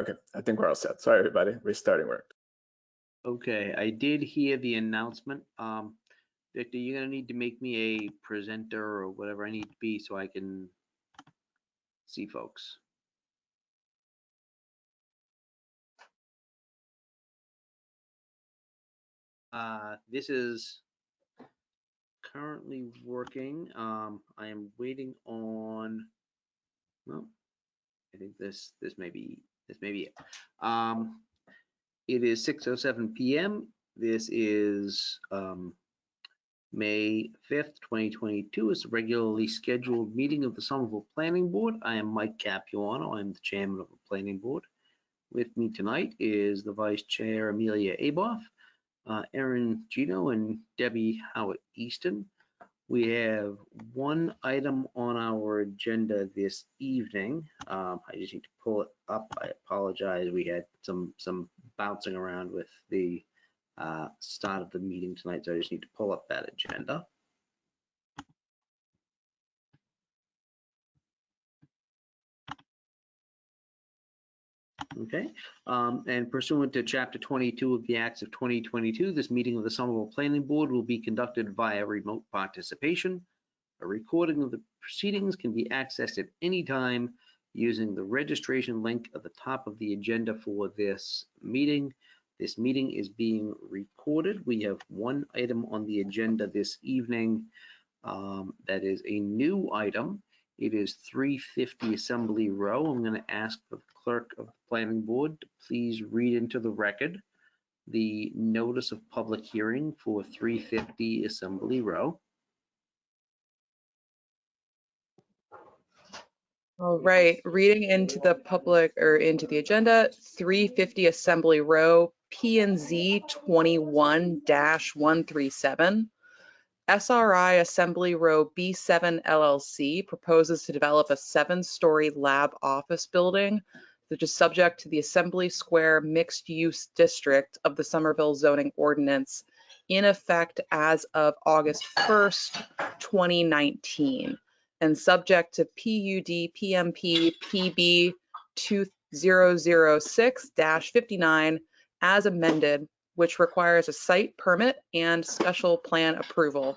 Okay, I think we're all set. Sorry, everybody. Restarting work. Okay, I did hear the announcement. Victor, you're gonna need to make me a presenter or whatever I need to be so I can see folks. This is currently working. I am waiting on, well, I think this may be it. It is 6:07 p.m. This is May 5th, 2022. It's a regularly scheduled meeting of the Somerville Planning Board. I am Mike Capuano. I'm the chairman of the planning board. With me tonight is the vice chair, Amelia Aboff, Erin Gino, and Debbie Howard Easton. We have one item on our agenda this evening. I just need to pull it up. I apologize. We had some bouncing around with the start of the meeting tonight, so I just need to pull up that agenda. Okay, and pursuant to Chapter 22 of the Acts of 2022, this meeting of the Somerville Planning Board will be conducted via remote participation. A recording of the proceedings can be accessed at any time using the registration link at the top of the agenda for this meeting. This meeting is being recorded. We have one item on the agenda this evening that is a new item. It is 350 Assembly Row. I'm going to ask the clerk of the planning board to please read into the record the notice of public hearing for 350 Assembly Row. All right, reading into the public or into the agenda, 350 Assembly Row, P&Z 21-137. SRI Assembly Row B7 LLC proposes to develop a 7-story lab office building which is subject to the Assembly Square Mixed Use District of the Somerville Zoning Ordinance in effect as of August 1st, 2019, and subject to PUD PMP PB 2006-59 as amended, which requires a site permit and special plan approval,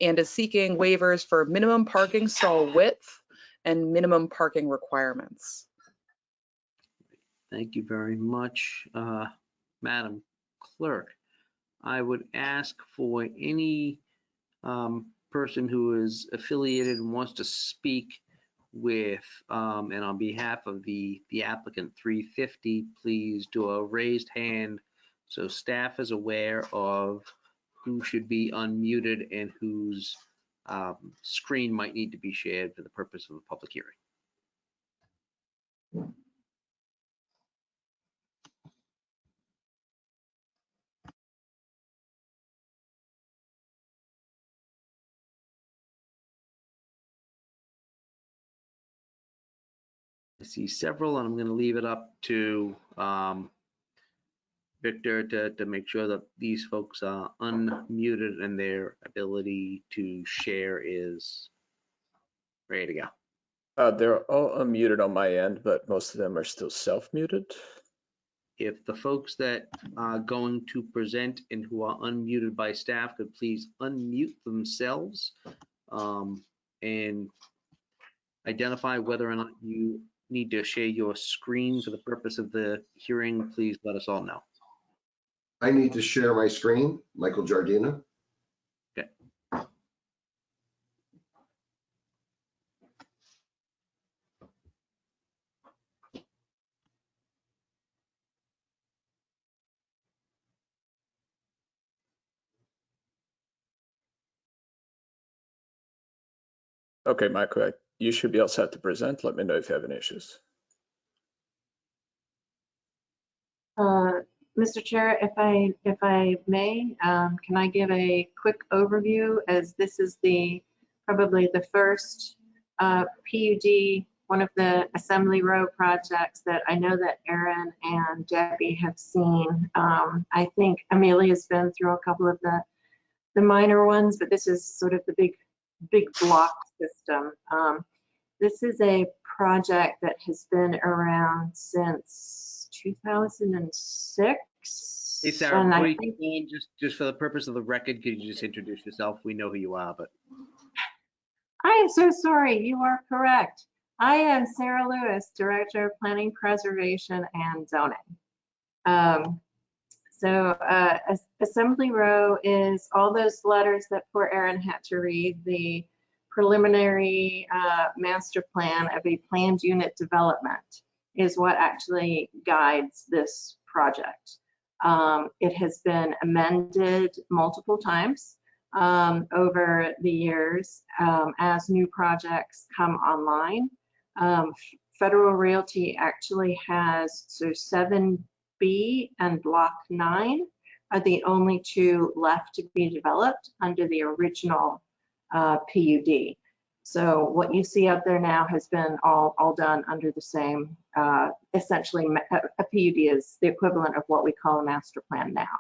and is seeking waivers for minimum parking stall width and minimum parking requirements. Thank you very much, Madam Clerk. I would ask for any person who is affiliated and wants to speak with, and on behalf of the applicant 350, please do a raised hand so staff is aware of who should be unmuted and whose screen might need to be shared for the purpose of the public hearing. I see several, and I'm going to leave it up to Victor to make sure that these folks are unmuted and their ability to share is ready to go. They're all unmuted on my end, but most of them are still self-muted. If the folks that are going to present and who are unmuted by staff could please unmute themselves and identify whether or not you need to share your screen for the purpose of the hearing, please let us all know. I need to share my screen, Michael Giardina. Okay. Okay, Michael, you should be all set to present. Let me know if you have any issues. Mr. Chair, if I may, can I give a quick overview, as this is probably the first PUD, one of the Assembly Row projects that I know that Erin and Debbie have seen. I think Amelia's been through a couple of the minor ones, but this is sort of the big block system. This is a project that has been around since 2006. Hey, Sarah, And before I you think keep going, just for the purpose of the record, could you just introduce yourself? We know who you are, but I am so sorry. You are correct. I am Sarah Lewis, Director of Planning, Preservation, and Zoning. Assembly Row is all those letters that poor Erin had to read, the preliminary master plan of a planned unit development is what actually guides this project. It has been amended multiple times over the years as new projects come online. Federal Realty actually has 7B and Block 9 are the only two left to be developed under the original PUD. So what you see out there now has been all done under the same, essentially a PUD is the equivalent of what we call a master plan now.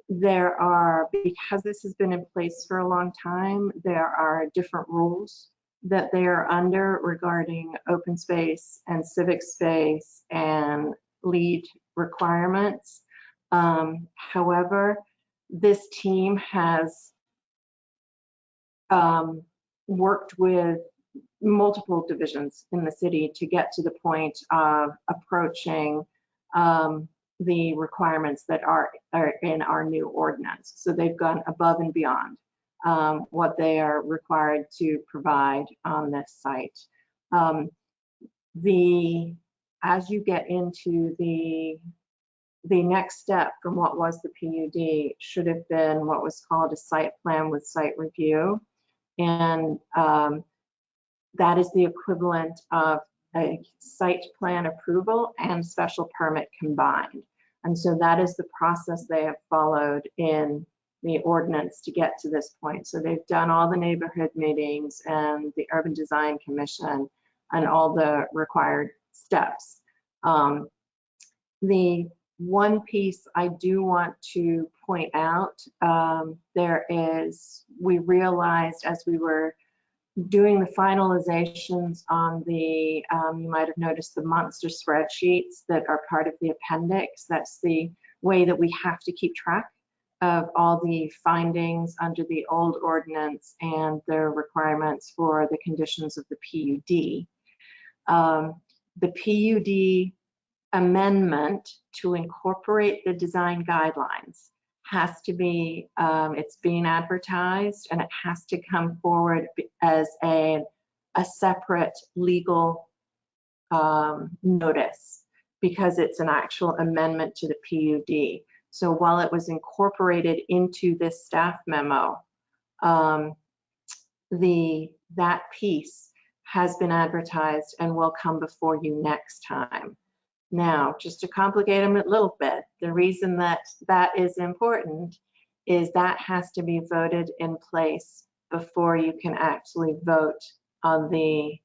There are, because this has been in place for a long time, there are different rules that they are under regarding open space and civic space and LEED requirements. However, this team has worked with multiple divisions in the city to get to the point of approaching the requirements that are in our new ordinance. So they've gone above and beyond what they are required to provide on this site. As you get into the next step from what was the PUD should have been what was called a site plan with site review. And that is the equivalent of a site plan approval and special permit combined. And so that is the process they have followed in the ordinance to get to this point. So they've done all the neighborhood meetings and the Urban Design Commission and all the required steps. The one piece I do want to point out, we realized as we were doing the finalizations on the, you might have noticed the monster spreadsheets that are part of the appendix. That's the way that we have to keep track of all the findings under the old ordinance and the requirements for the conditions of the PUD. The PUD amendment to incorporate the design guidelines has to be, it's being advertised and it has to come forward as a separate legal notice because it's an actual amendment to the PUD. So while it was incorporated into this staff memo, that piece has been advertised and will come before you next time. Now, just to complicate them a little bit, the reason that is important is that has to be voted in place before you can actually vote on the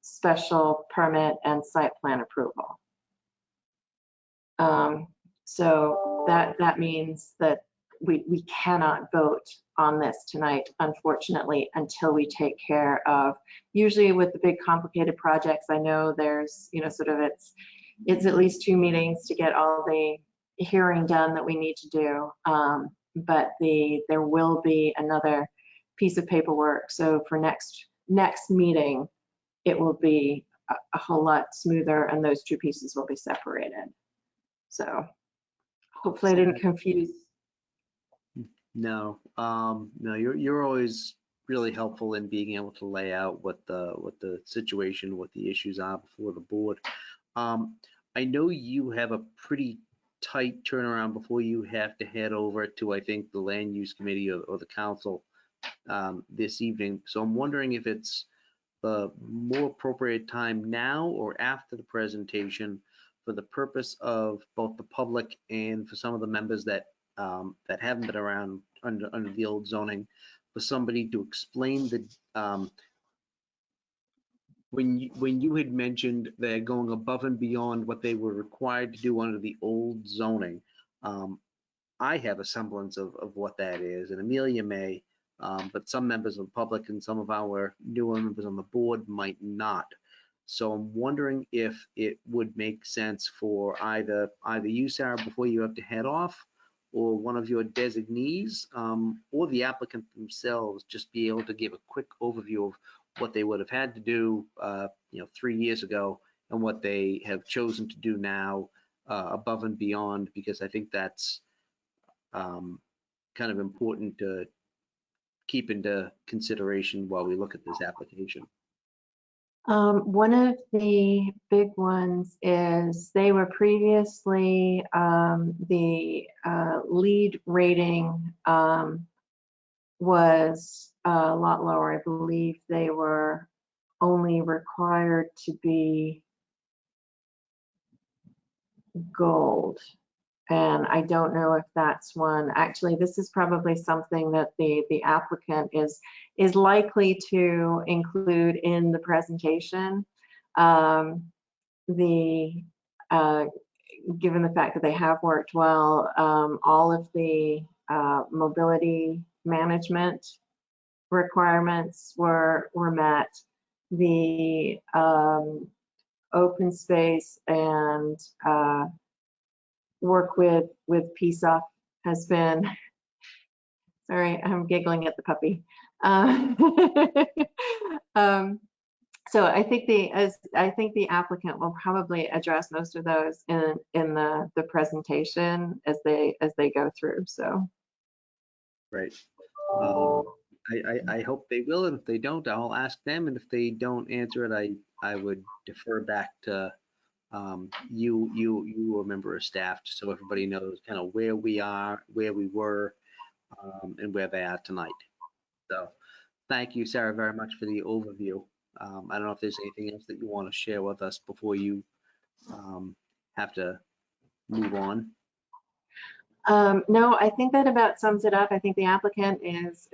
special permit and site plan approval. So that means that we cannot vote on this tonight, unfortunately, until we take care of, usually with the big complicated projects, I know there's, sort of it's at least 2 meetings to get all the hearing done that we need to do. But there will be another piece of paperwork. So for next meeting, it will be a whole lot smoother and those 2 pieces will be separated. So hopefully I didn't confuse. no, you're always really helpful in being able to lay out what the situation, what the issues are before the board. I know you have a pretty tight turnaround before you have to head over to, I think, the land use committee or the council this evening. So I'm wondering if it's the more appropriate time now or after the presentation for the purpose of both the public and for some of the members that haven't been around under the old zoning, for somebody to explain the when you had mentioned they're going above and beyond what they were required to do under the old zoning, I have a semblance of what that is, and Amelia may, but some members of the public and some of our newer members on the board might not. So I'm wondering if it would make sense for either you, Sarah, before you have to head off, or one of your designees, or the applicant themselves, just be able to give a quick overview of what they would have had to do, 3 years ago, and what they have chosen to do now, above and beyond, because I think that's kind of important to keep into consideration while we look at this application. One of the big ones is they were previously, the lead rating was a lot lower. I believe they were only required to be gold. And I don't know if that's one. Actually, this is probably something that the applicant is likely to include in the presentation. Given the fact that they have worked well, all of the mobility management requirements were met. The open space and work with PSOP has been, sorry, I'm giggling at the puppy. So I think the applicant will probably address most of those in the presentation as they go through. So. Right. I hope they will, and if they don't, I'll ask them, and if they don't answer it, I would defer back to you or a member of staff, just so everybody knows kind of where we are, where we were, and where they are tonight. So thank you, Sarah, very much for the overview. I don't know if there's anything else that you want to share with us before you have to move on. No, I think that about sums it up. I think the applicant is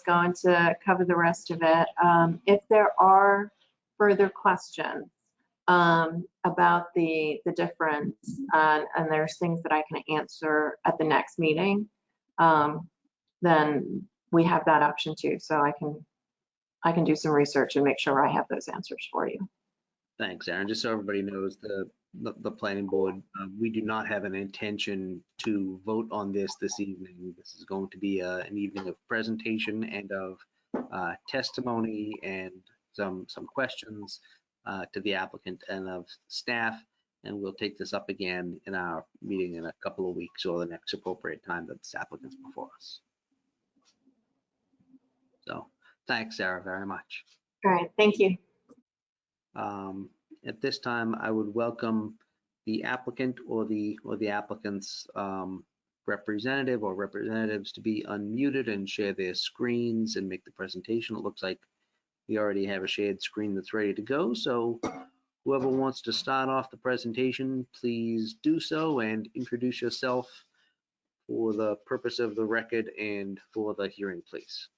going to cover the rest of it. If there are further questions about the difference, and there's things that I can answer at the next meeting, then we have that option too. So I can do some research and make sure I have those answers for you. Thanks, Aaron. Just so everybody knows, the planning board, we do not have an intention to vote on this evening. This is going to be an evening of presentation and of testimony and some questions to the applicant and of staff, and we'll take this up again in our meeting in a couple of weeks or the next appropriate time that this applicant's before us. So thanks, Sarah, very much. All right, thank you. At this time, I would welcome the applicant or the applicant's representative or representatives to be unmuted and share their screens and make the presentation. It looks like we already have a shared screen that's ready to go. So whoever wants to start off the presentation, please do so and introduce yourself for the purpose of the record and for the hearing, please.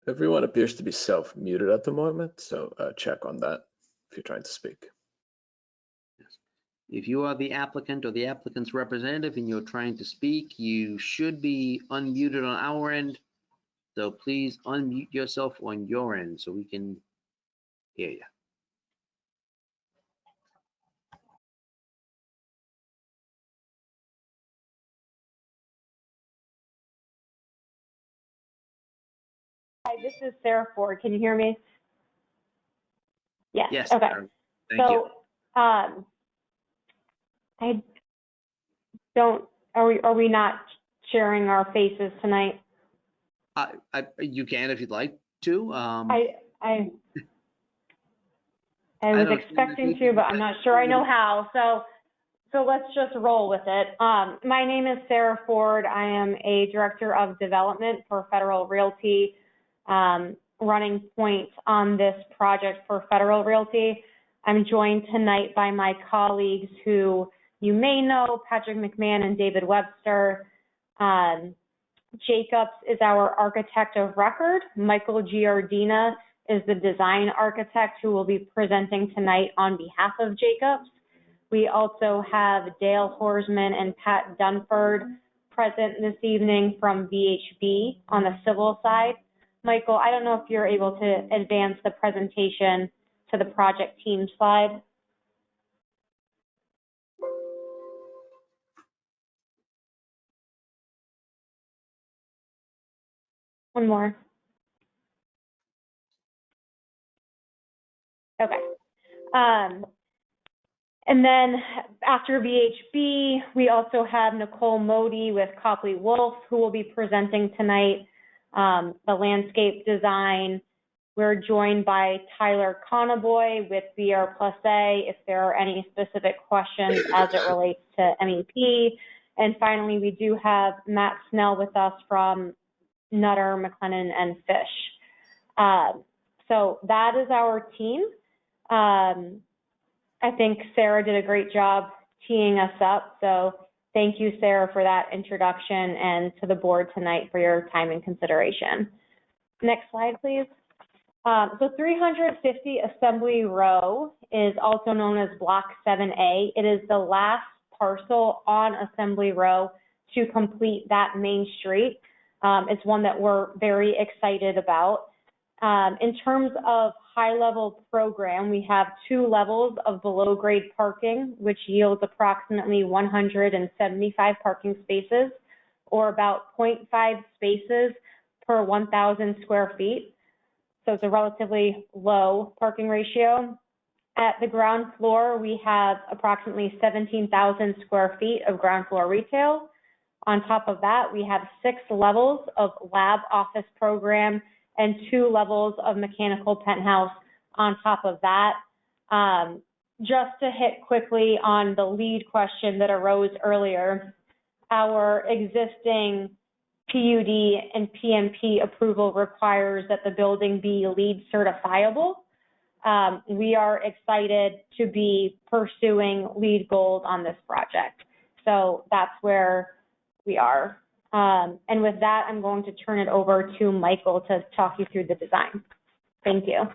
Everyone appears to be self-muted at the moment, so check on that if you're trying to speak. If you are the applicant or the applicant's representative and you're trying to speak, you should be unmuted on our end. So please unmute yourself on your end so we can hear you. Hi, this is Sarah Ford. Can you hear me? Yes. Yes. Okay. Aaron, thank you. So, I don't. Are we not sharing our faces tonight? You can if you'd like to. I was expecting to, but I'm not sure I know how. So let's just roll with it. My name is Sarah Ford. I am a director of development for Federal Realty, running point on this project for Federal Realty. I'm joined tonight by my colleagues who you may know, Patrick McMahon and David Webster. Jacobs is our architect of record. Michael Giardina is the design architect who will be presenting tonight on behalf of Jacobs. We also have Dale Horsman and Pat Dunford present this evening from VHB on the civil side. Michael, I don't know if you're able to advance the presentation to the project team slide. One more. Okay. And then after VHB, we also have Nicole Modi with Copley Wolf, who will be presenting tonight the landscape design. We're joined by Tyler Conaboy with BR+A if there are any specific questions as it relates to MEP. And finally, we do have Matt Snell with us from Nutter, McLennan, and Fish. So that is our team. I think Sarah did a great job teeing us up. So thank you, Sarah, for that introduction, and to the board tonight for your time and consideration. Next slide, please. So 350 Assembly Row is also known as Block 7A. It is the last parcel on Assembly Row to complete that main street. It's one that we're very excited about. In terms of high-level program, we have 2 levels of below-grade parking, which yields approximately 175 parking spaces, or about 0.5 spaces per 1,000 square feet. So it's a relatively low parking ratio. At the ground floor, we have approximately 17,000 square feet of ground floor retail. On top of that, we have 6 levels of lab office program and 2 levels of mechanical penthouse on top of that. Just to hit quickly on the lead question that arose earlier, our existing PUD and PMP approval requires that the building be LEED certifiable. We are excited to be pursuing LEED Gold on this project. So that's where we are. And with that, I'm going to turn it over to Michael to talk you through the design. Thank you.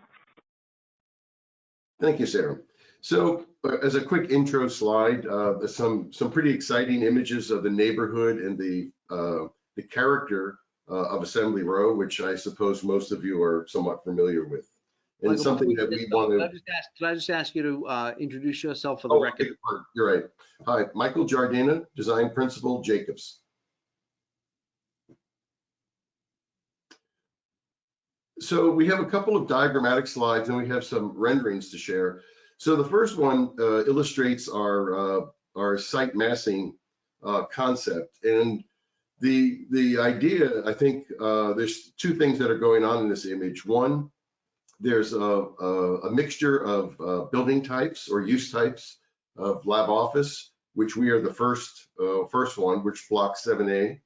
Thank you, Sarah. So as a quick intro slide, some pretty exciting images of the neighborhood and the character of Assembly Row, which I suppose most of you are somewhat familiar with. And Michael, something that we want to... Can I just ask you to introduce yourself for the record? You're right. Hi, Michael Giardina, Design Principal, Jacobs. So we have a couple of diagrammatic slides and we have some renderings to share. So the first one illustrates our site massing concept. And the idea, I think there's 2 things that are going on in this image. One, there's a mixture of building types or use types of lab office, which we are the first one, which Block 7A.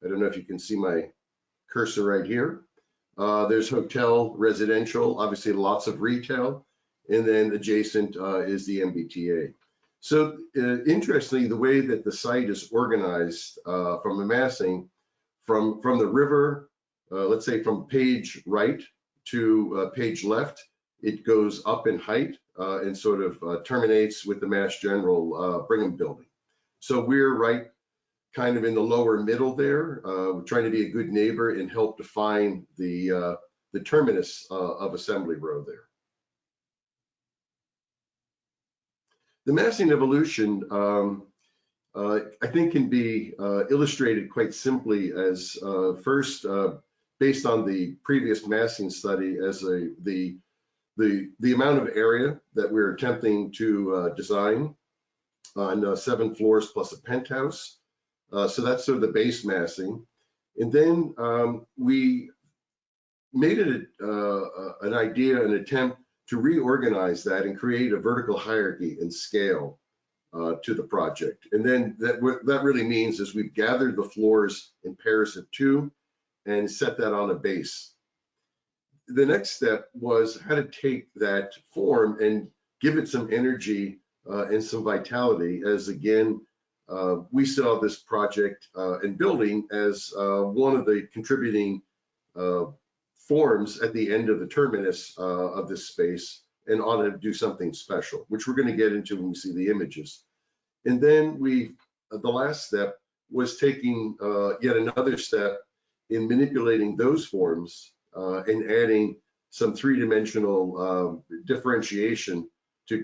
I don't know if you can see my cursor right here. There's hotel, residential, obviously lots of retail, and then adjacent is the MBTA. So interestingly, the way that the site is organized from the massing, from the river, let's say from page right to page left, it goes up in height and sort of terminates with the Mass General Brigham building. So we're right kind of in the lower middle there, trying to be a good neighbor and help define the terminus of Assembly Row there. The massing evolution, I think, can be illustrated quite simply as first, based on the previous massing study, as the amount of area that we're attempting to design on 7 floors plus a penthouse. So that's sort of the base massing. And then we made it an idea, an attempt to reorganize that and create a vertical hierarchy and scale to the project. And then what that really means is we've gathered the floors in pairs of 2 and set that on a base. The next step was how to take that form and give it some energy and some vitality, as again, we saw this project and building as one of the contributing forms at the end of the terminus of this space, and ought to do something special, which we're going to get into when we see the images. And then the last step was taking yet another step in manipulating those forms and adding some three-dimensional differentiation to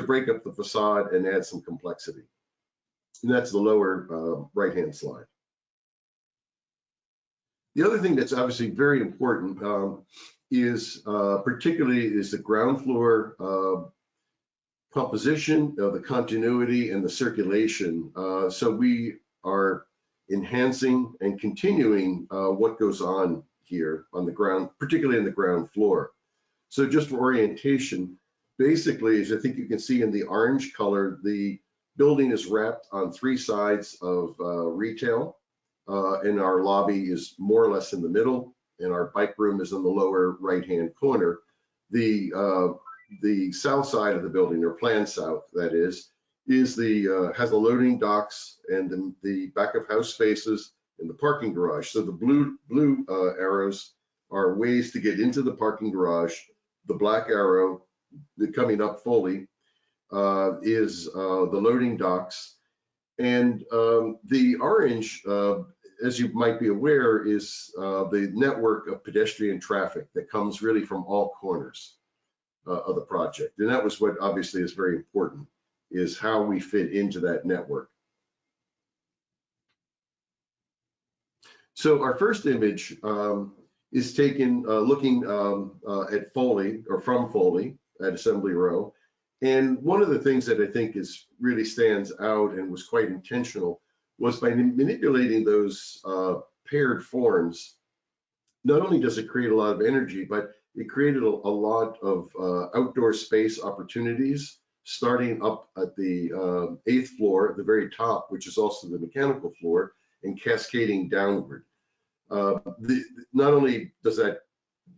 break up the facade and add some complexity. And that's the lower right-hand slide. The other thing that's obviously very important is the ground floor composition, the continuity, and the circulation. So we are enhancing and continuing what goes on here on the ground, particularly in the ground floor. So just for orientation, basically, as I think you can see in the orange color, the building is wrapped on three sides of retail, and our lobby is more or less in the middle, and our bike room is in the lower right-hand corner. The south side of the building, or planned south, that is has the loading docks and the back of house spaces and the parking garage. So the blue arrows are ways to get into the parking garage. The black arrow, coming up fully, is the loading docks. And the orange, as you might be aware, is the network of pedestrian traffic that comes really from all corners of the project. And that was what obviously is very important, is how we fit into that network. So our first image is taken looking at Foley, or from Foley at Assembly Row. And one of the things that I think really stands out and was quite intentional was by manipulating those paired forms. Not only does it create a lot of energy, but it created a lot of outdoor space opportunities, starting up at the 8th floor at the very top, which is also the mechanical floor, and cascading downward. Not only does that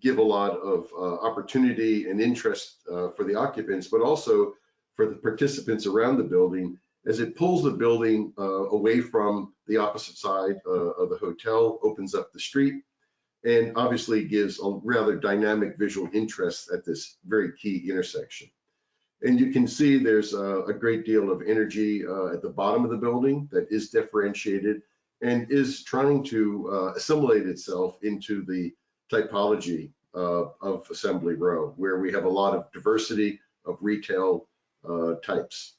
give a lot of opportunity and interest for the occupants, but also for the participants around the building, as it pulls the building away from the opposite side of the hotel, opens up the street, and obviously gives a rather dynamic visual interest at this very key intersection. And you can see there's a great deal of energy at the bottom of the building that is differentiated and is trying to assimilate itself into the typology of Assembly Row, where we have a lot of diversity of retail types.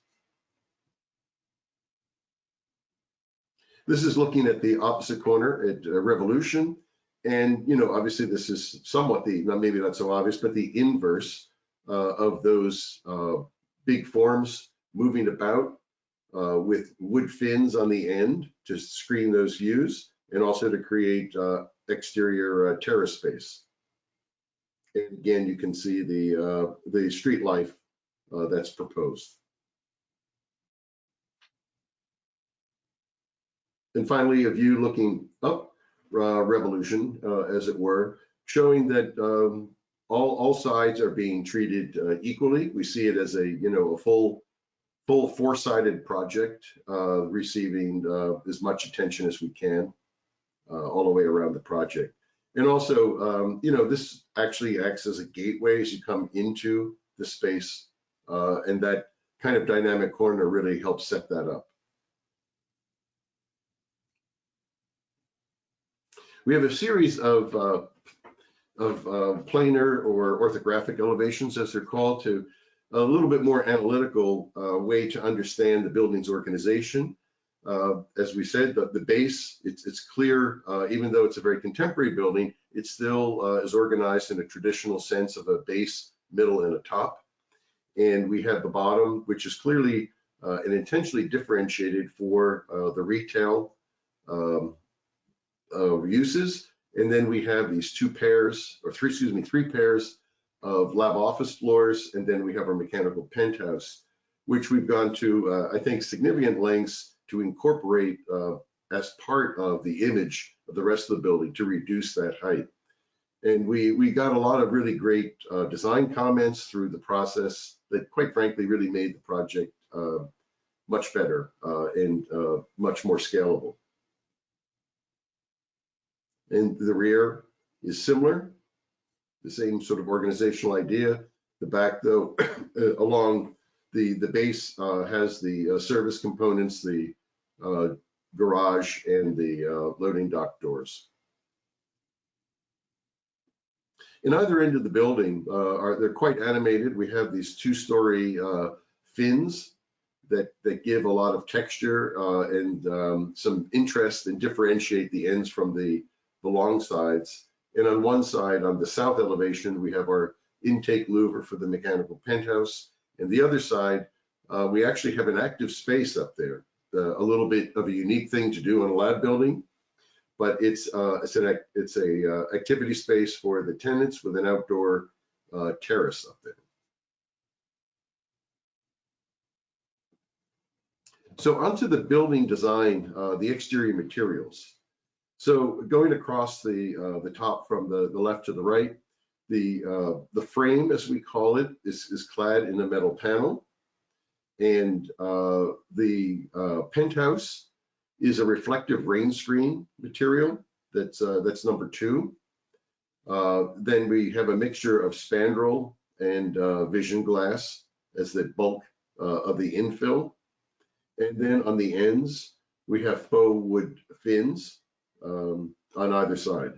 This is looking at the opposite corner at Revolution. And, obviously this is somewhat maybe not so obvious, but the inverse of those big forms moving about with wood fins on the end to screen those views, and also to create exterior terrace space. And again, you can see the street life that's proposed. And finally, a view looking up Revolution, as it were, showing that all sides are being treated equally. We see it as a full four-sided project, receiving as much attention as we can all the way around the project. And also, this actually acts as a gateway as you come into the space, and that kind of dynamic corner really helps set that up. We have a series of planar or orthographic elevations, as they're called, to a little bit more analytical way to understand the building's organization. As we said, the base, it's clear, even though it's a very contemporary building, it still is organized in a traditional sense of a base, middle, and a top. And we have the bottom, which is clearly and intentionally differentiated for the retail uses. And then we have these three pairs of lab office floors, and then we have our mechanical penthouse, which we've gone to, I think, significant lengths to incorporate as part of the image of the rest of the building to reduce that height. And we got a lot of really great design comments through the process that, quite frankly, really made the project much better and much more scalable. And the rear is similar, the same sort of organizational idea, The back, though, along the base has the service components, the garage, and the loading dock doors. In either end of the building, they're quite animated. We have these two-story fins that give a lot of texture and some interest and differentiate the ends from the long sides. And on one side, on the south elevation, we have our intake louver for the mechanical penthouse. And the other side, we actually have an active space up there, a little bit of a unique thing to do in a lab building, but it's a activity space for the tenants with an outdoor terrace up there. So onto the building design, the exterior materials. So going across the top from the left to the right, the frame, as we call it, is clad in a metal panel, and the penthouse is a reflective rain screen material. That's number 2. Then we have a mixture of spandrel and vision glass as the bulk of the infill. And then on the ends, we have faux wood fins on either side.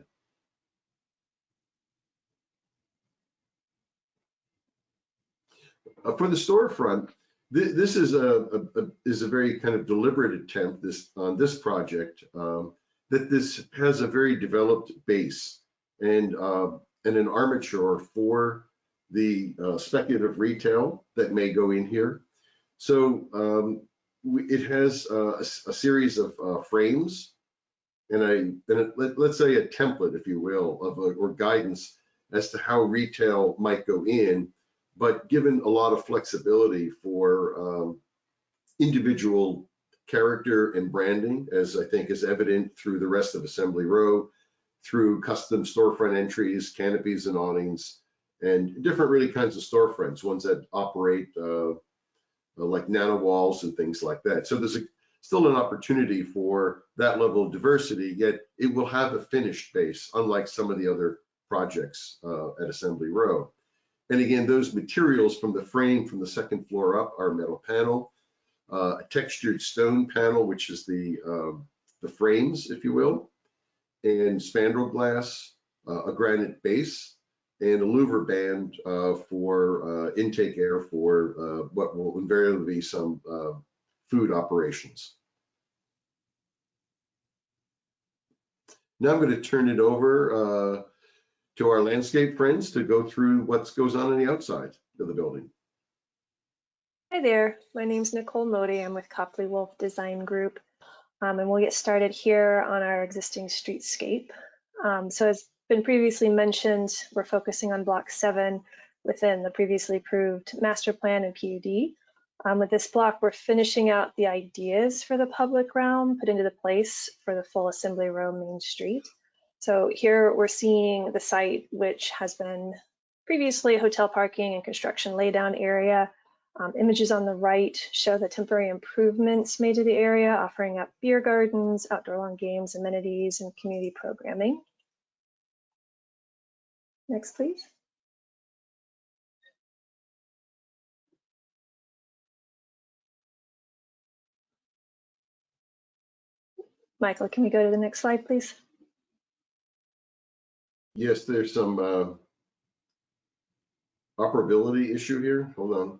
For the storefront, this is a very kind of deliberate attempt on this project that this has a very developed base and an armature for the speculative retail that may go in here. So it has a series of frames and let's say a template, if you will, or guidance as to how retail might go in, but given a lot of flexibility for individual character and branding, as I think is evident through the rest of Assembly Row, through custom storefront entries, canopies and awnings, and different really kinds of storefronts, ones that operate like nano walls and things like that. So there's still an opportunity for that level of diversity, yet it will have a finished base, unlike some of the other projects at Assembly Row. And again, those materials from the frame from the second floor up are metal panel, a textured stone panel, which is the frames, if you will, and spandrel glass, a granite base, and a louver band for intake air for what will invariably be some food operations. Now I'm going to turn it over to our landscape friends to go through what goes on the outside of the building. Hi there, my name's Nicole Modi. I'm with Copley Wolf Design Group, and we'll get started here on our existing streetscape. So as been previously mentioned, we're focusing on Block 7 within the previously approved master plan and PUD. With this block, we're finishing out the ideas for the public realm put into the place for the full Assembly Row Main Street. So here we're seeing the site, which has been previously hotel parking and construction laydown area. Images on the right show the temporary improvements made to the area, offering up beer gardens, outdoor lawn games, amenities, and community programming. Next, please. Michael, can we go to the next slide, please? Yes, there's some operability issue here. Hold on.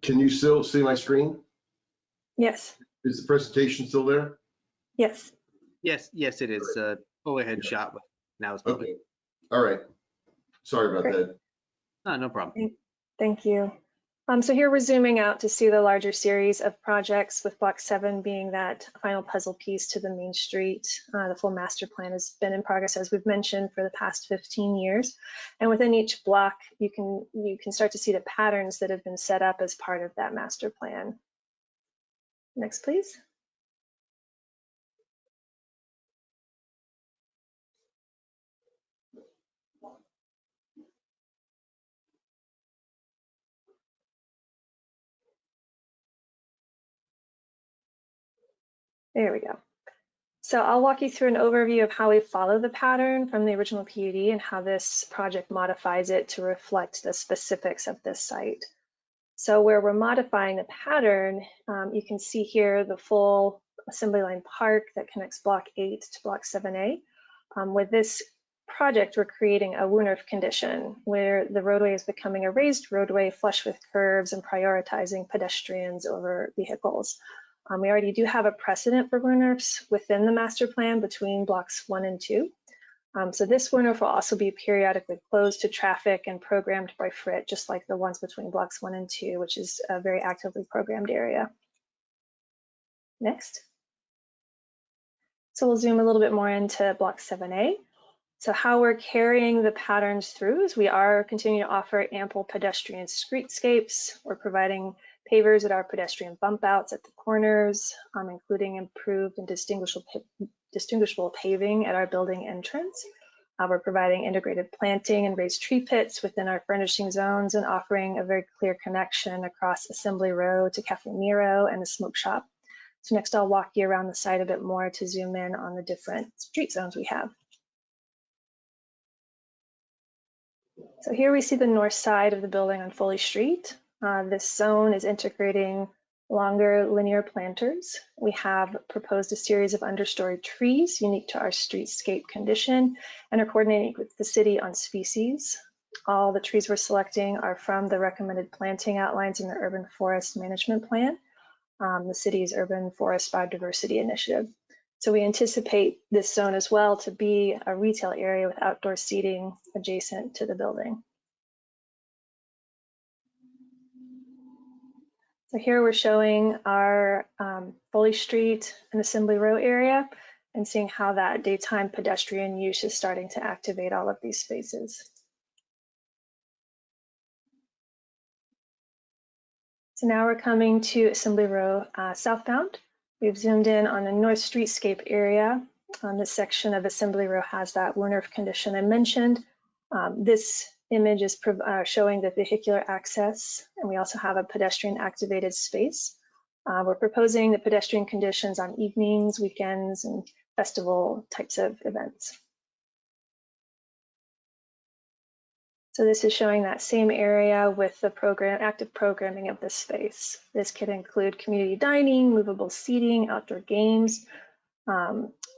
Can you still see my screen? Yes. Is the presentation still there? Yes. Yes, it is. Go ahead, shot. Now it's public. Okay. All right. Sorry about Great. that. No problem. Thank you. So here we're zooming out to see the larger series of projects, with Block 7 being that final puzzle piece to the main street. The full master plan has been in progress, as we've mentioned, for the past 15 years. And within each block, you can start to see the patterns that have been set up as part of that master plan. Next, please. There we go. So I'll walk you through an overview of how we follow the pattern from the original PUD and how this project modifies it to reflect the specifics of this site. So where we're modifying the pattern, you can see here the full assembly line park that connects Block 8 to Block 7A. With this project, we're creating a Woonerf condition where the roadway is becoming a raised roadway flush with curves and prioritizing pedestrians over vehicles. We already do have a precedent for Woonerfs within the master plan between Blocks 1 and 2. So this Woonerf will also be periodically closed to traffic and programmed by FRIT, just like the ones between Blocks 1 and 2, which is a very actively programmed area. Next. So we'll zoom a little bit more into Block 7A. So how we're carrying the patterns through is we are continuing to offer ample pedestrian streetscapes. We're providing pavers at our pedestrian bump outs at the corners, including improved and distinguishable paving at our building entrance. We're providing integrated planting and raised tree pits within our furnishing zones and offering a very clear connection across Assembly Row to Cafe Nero and the smoke shop. So next I'll walk you around the site a bit more to zoom in on the different street zones we have. So here we see the north side of the building on Foley Street. This zone is integrating longer linear planters. We have proposed a series of understory trees unique to our streetscape condition and are coordinating with the city on species. All the trees we're selecting are from the recommended planting outlines in the Urban Forest Management Plan, the city's Urban Forest Biodiversity Initiative. So we anticipate this zone as well to be a retail area with outdoor seating adjacent to the building. So here we're showing our Foley Street and Assembly Row area and seeing how that daytime pedestrian use is starting to activate all of these spaces. So now we're coming to Assembly Row southbound. We've zoomed in on the North Streetscape area. This section of Assembly Row has that Woonerf condition I mentioned. This image is showing the vehicular access, and we also have a pedestrian activated space. We're proposing the pedestrian conditions on evenings, weekends, and festival types of events. So this is showing that same area with the active programming of this space. This could include community dining, movable seating, outdoor games.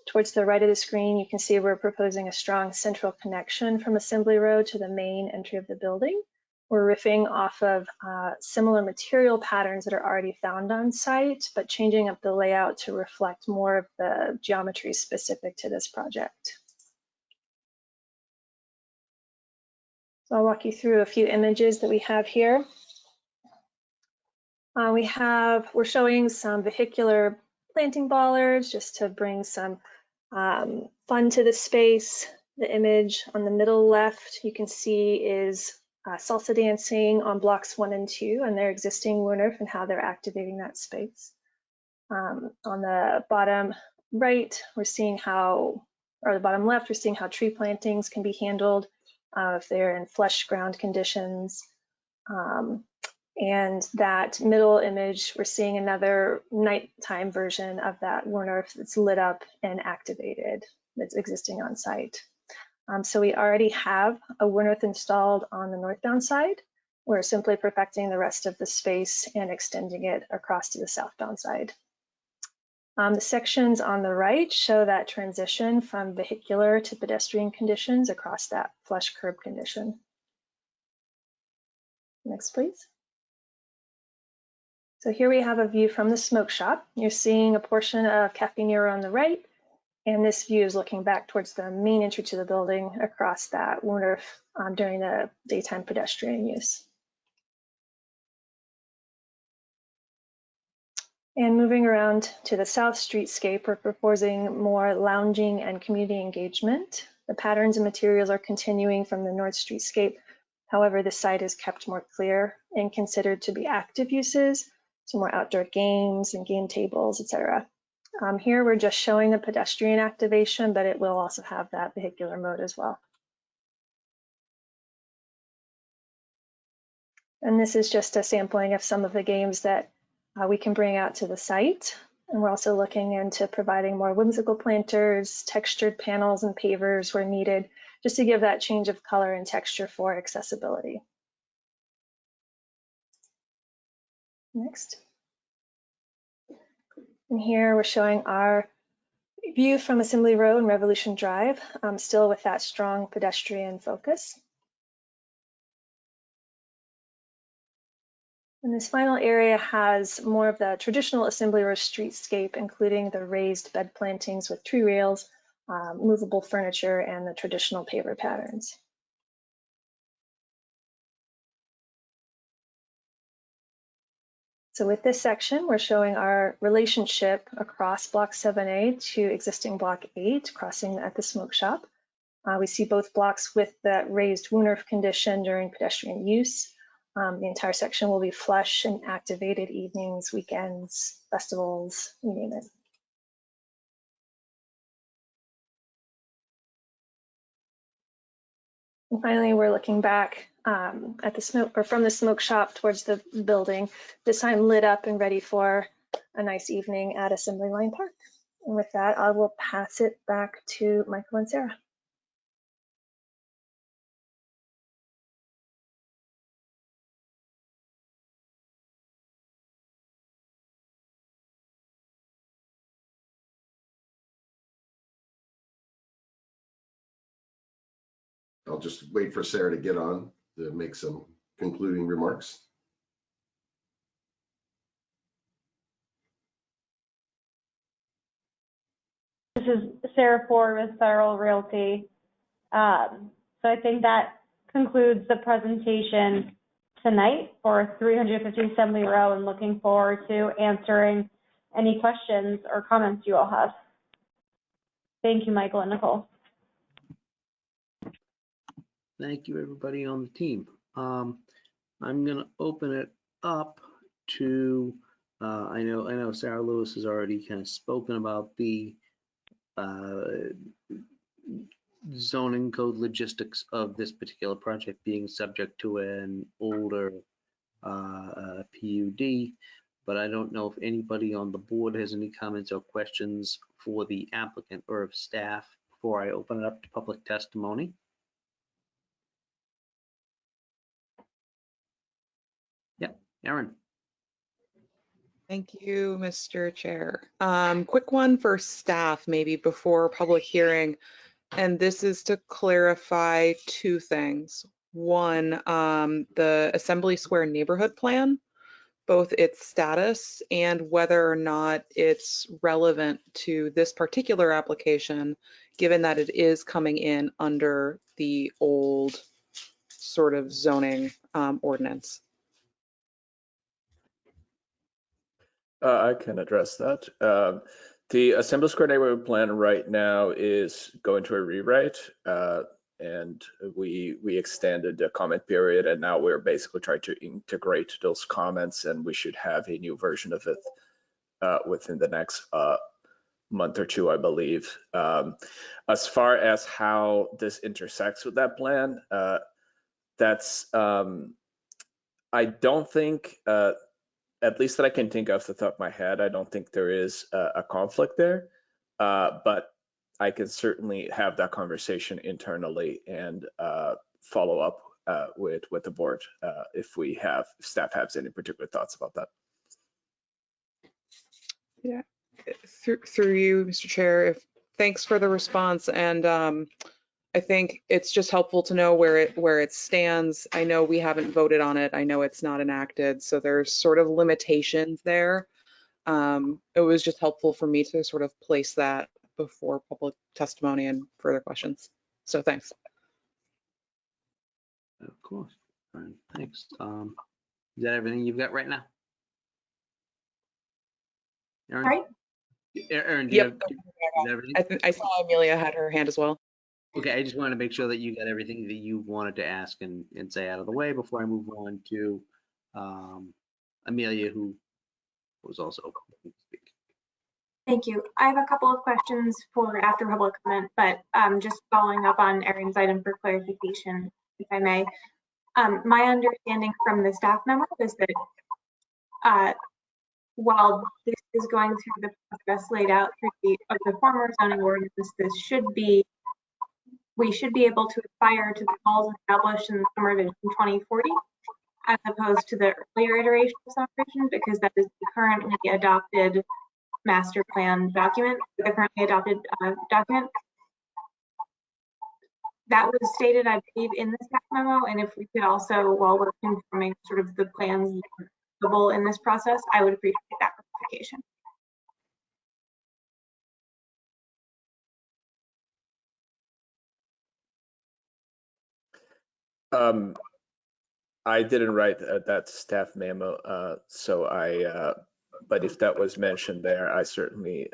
Towards the right of the screen, you can see we're proposing a strong central connection from Assembly Row to the main entry of the building. We're riffing off of similar material patterns that are already found on site, but changing up the layout to reflect more of the geometry specific to this project. So I'll walk you through a few images that we have here. We're showing some vehicular planting bollards just to bring some fun to the space. The image on the middle left you can see is salsa dancing on blocks 1 and 2 and their existing Woonerf and how they're activating that space. On the bottom right, we're seeing how, or the bottom left, we're seeing how tree plantings can be handled if they're in flush ground conditions. And that middle image, we're seeing another nighttime version of that Woonerf that's lit up and activated that's existing on site. So we already have a Woonerf installed on the northbound side. We're simply perfecting the rest of the space and extending it across to the southbound side. The sections on the right show that transition from vehicular to pedestrian conditions across that flush curb condition. Next, please. So here we have a view from the smoke shop. You're seeing a portion of Cafe Nero on the right, and this view is looking back towards the main entry to the building across that Woonerf during the daytime pedestrian use. And moving around to the South Streetscape, we're proposing more lounging and community engagement. The patterns and materials are continuing from the North Streetscape. However, the site is kept more clear and considered to be active uses, so more outdoor games and game tables, etc. Here we're just showing the pedestrian activation, but it will also have that vehicular mode as well. And this is just a sampling of some of the games that we can bring out to the site. And we're also looking into providing more whimsical planters, textured panels and pavers where needed, just to give that change of color and texture for accessibility. Next. And here we're showing our view from Assembly Row and Revolution Drive, still with that strong pedestrian focus. And this final area has more of the traditional Assembly Row streetscape, including the raised bed plantings with tree rails, movable furniture, and the traditional paver patterns. So with this section, we're showing our relationship across Block 7A to existing Block 8, crossing at the smoke shop. We see both blocks with that raised WUNRF condition during pedestrian use. The entire section will be flush and activated evenings, weekends, festivals, you name it. And finally, we're looking back at the smoke, or from the smoke shop towards the building, this time lit up and ready for a nice evening at Assembly Line Park. And with that, I will pass it back to Michael and Sarah. I'll just wait for Sarah to get on to make some concluding remarks. This is Sarah Ford with Federal Realty. So I think that concludes the presentation tonight for 350 Assembly Row, and looking forward to answering any questions or comments you all have. Thank you, Michael and Nicole. Thank you, everybody on the team. I'm going to open it up to, I know Sarah Lewis has already kind of spoken about the zoning code logistics of this particular project being subject to an older PUD, but I don't know if anybody on the board has any comments or questions for the applicant or of staff before I open it up to public testimony. Aaron. Thank you, Mr. Chair. Quick one for staff, maybe before public hearing, and this is to clarify two things. One, the Assembly Square neighborhood plan, both its status and whether or not it's relevant to this particular application, given that it is coming in under the old sort of zoning ordinance. I can address that. The Assembly Square neighborhood plan right now is going to a rewrite, and we extended the comment period, and now we're basically trying to integrate those comments, and we should have a new version of it within the next month or two, I believe. As far as how this intersects with that plan, that's I don't think. At least that I can think of off the top of my head, I don't think there is a conflict there, but I can certainly have that conversation internally and follow up with the board if staff has any particular thoughts about that. Yeah, through you, Mr. Chair, thanks for the response, and I think it's just helpful to know where it stands. I know we haven't voted on it. I know it's not enacted, so there's sort of limitations there. It was just helpful for me to sort of place that before public testimony and further questions. So thanks. Of course. All right, thanks. Is that everything you've got right now? Erin? Sorry? Erin, do you Yep. have is that everything? I saw Amelia had her hand as well. Okay, I just wanted to make sure that you got everything that you wanted to ask and say out of the way before I move on to Amelia, who was also open to speak. Thank you. I have a couple of questions for after public comment, but just following up on Erin's item for clarification, if I may. My understanding from the staff memo is that while this is going through the process laid out through the former zoning ordinance, we should be able to aspire to the goals established in the summer vision 2040, as opposed to the earlier iteration of summer vision, because that is the currently adopted master plan document, the currently adopted document. That was stated, I believe, in the staff memo, and if we could also, while we're confirming sort of the plans available in this process, I would appreciate that clarification. I didn't write that staff memo, but if that was mentioned there, I certainly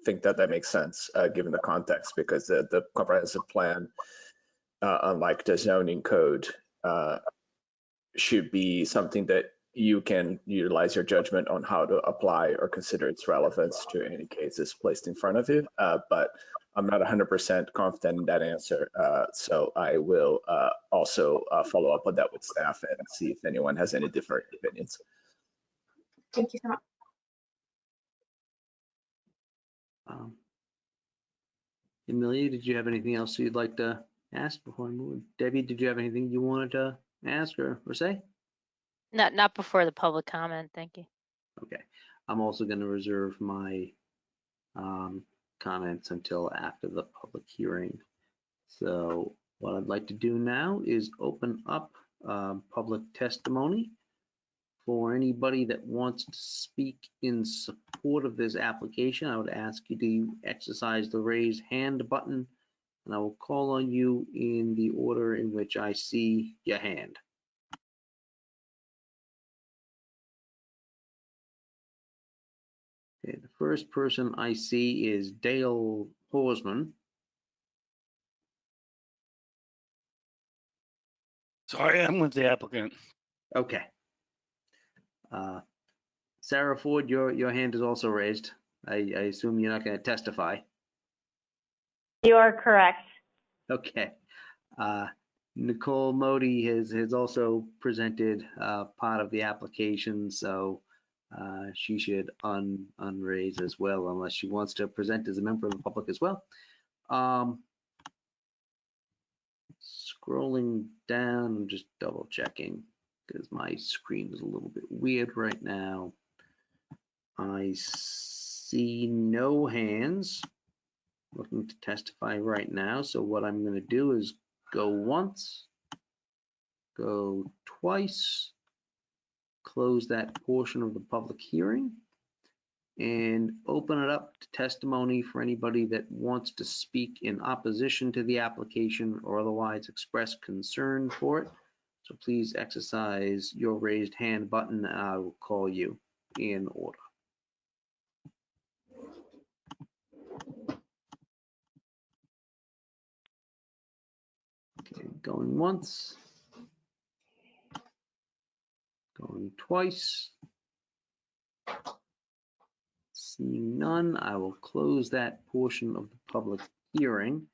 think that makes sense given the context, because the comprehensive plan, unlike the zoning code, should be something that you can utilize your judgment on how to apply or consider its relevance to any cases placed in front of you. But I'm not 100% confident in that answer. So I will also follow up on that with staff and see if anyone has any different opinions. Thank you so much. Amelia, did you have anything else you'd like to ask before I move? Debbie, did you have anything you wanted to ask or say? Not before the public comment, thank you. Okay, I'm also going to reserve my comments until after the public hearing. So what I'd like to do now is open up public testimony for anybody that wants to speak in support of this application. I would ask you to exercise the raise hand button, and I will call on you in the order in which I see your hand. Okay, the first person I see is Dale Horsman. Sorry, I'm with the applicant. Okay. Sarah Ford, your hand is also raised. I assume you're not going to testify. You are correct. Okay. Nicole Modi has also presented part of the application, so she should unraise as well, unless she wants to present as a member of the public as well. Scrolling down, I'm just double checking because my screen is a little bit weird right now. I see no hands looking to testify right now. So what I'm going to do is go once, go twice, close that portion of the public hearing, and open it up to testimony for anybody that wants to speak in opposition to the application or otherwise express concern for it. So please exercise your raised hand button and I will call you in order. Okay, going once, going twice. Seeing none, I will close that portion of the public hearing.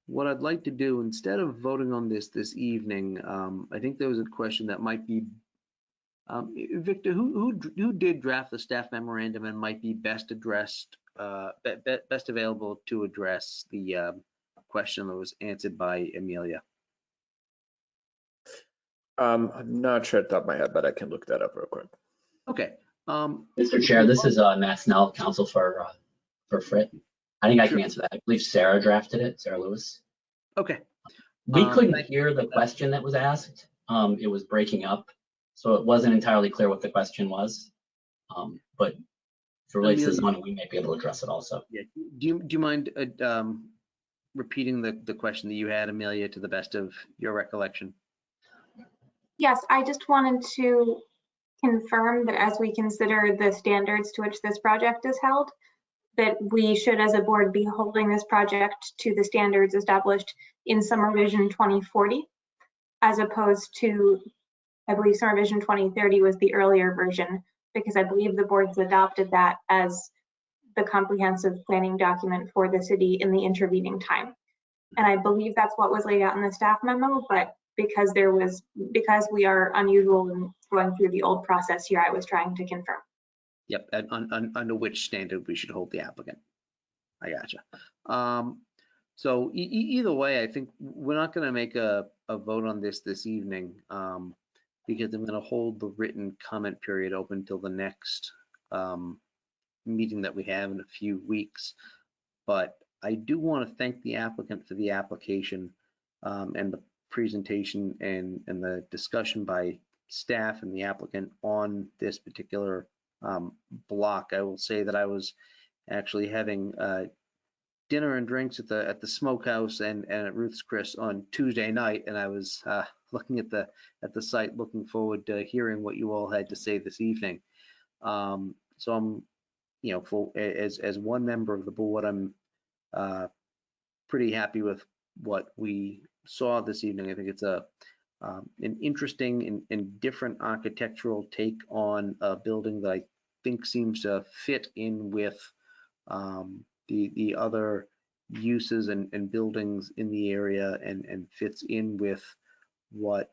What I'd like to do, instead of voting on this evening, I think there was a question that might be, Victor, who did draft the staff memorandum and might be best addressed, best available to address the question that was answered by Amelia? I'm not sure at the top of my head, but I can look that up real quick. Okay. Mr. Chair, this is Matt Snell, counsel for Frit. I think I can answer that. I believe Sarah drafted it, Sarah Lewis. Okay. We couldn't hear the question that was asked. It was breaking up, so it wasn't entirely clear what the question was. But if it relates to zoning, we may be able to address it also. Yeah. Do you mind repeating the question that you had, Amelia, to the best of your recollection? Yes, I just wanted to confirm that as we consider the standards to which this project is held, that we should as a board be holding this project to the standards established in Summer Vision 2040, as opposed to, I believe Summer Vision 2030 was the earlier version, because I believe the board's adopted that as the comprehensive planning document for the city in the intervening time. And I believe that's what was laid out in the staff memo, but because we are unusual in going through the old process here, I was trying to confirm. Yep, and under which standard we should hold the applicant. I gotcha. So either way, I think we're not going to make a vote on this evening because I'm going to hold the written comment period open till the next meeting that we have in a few weeks. But I do want to thank the applicant for the application and the presentation and the discussion by staff and the applicant on this particular block. I will say that I was actually having dinner and drinks at the smokehouse and at Ruth's Chris on Tuesday night, and I was looking at the site, looking forward to hearing what you all had to say this evening. So I'm, as one member of the board, I'm pretty happy with what we saw this evening. I think it's an interesting and different architectural take on a building that I think seems to fit in with the other uses and buildings in the area and fits in with what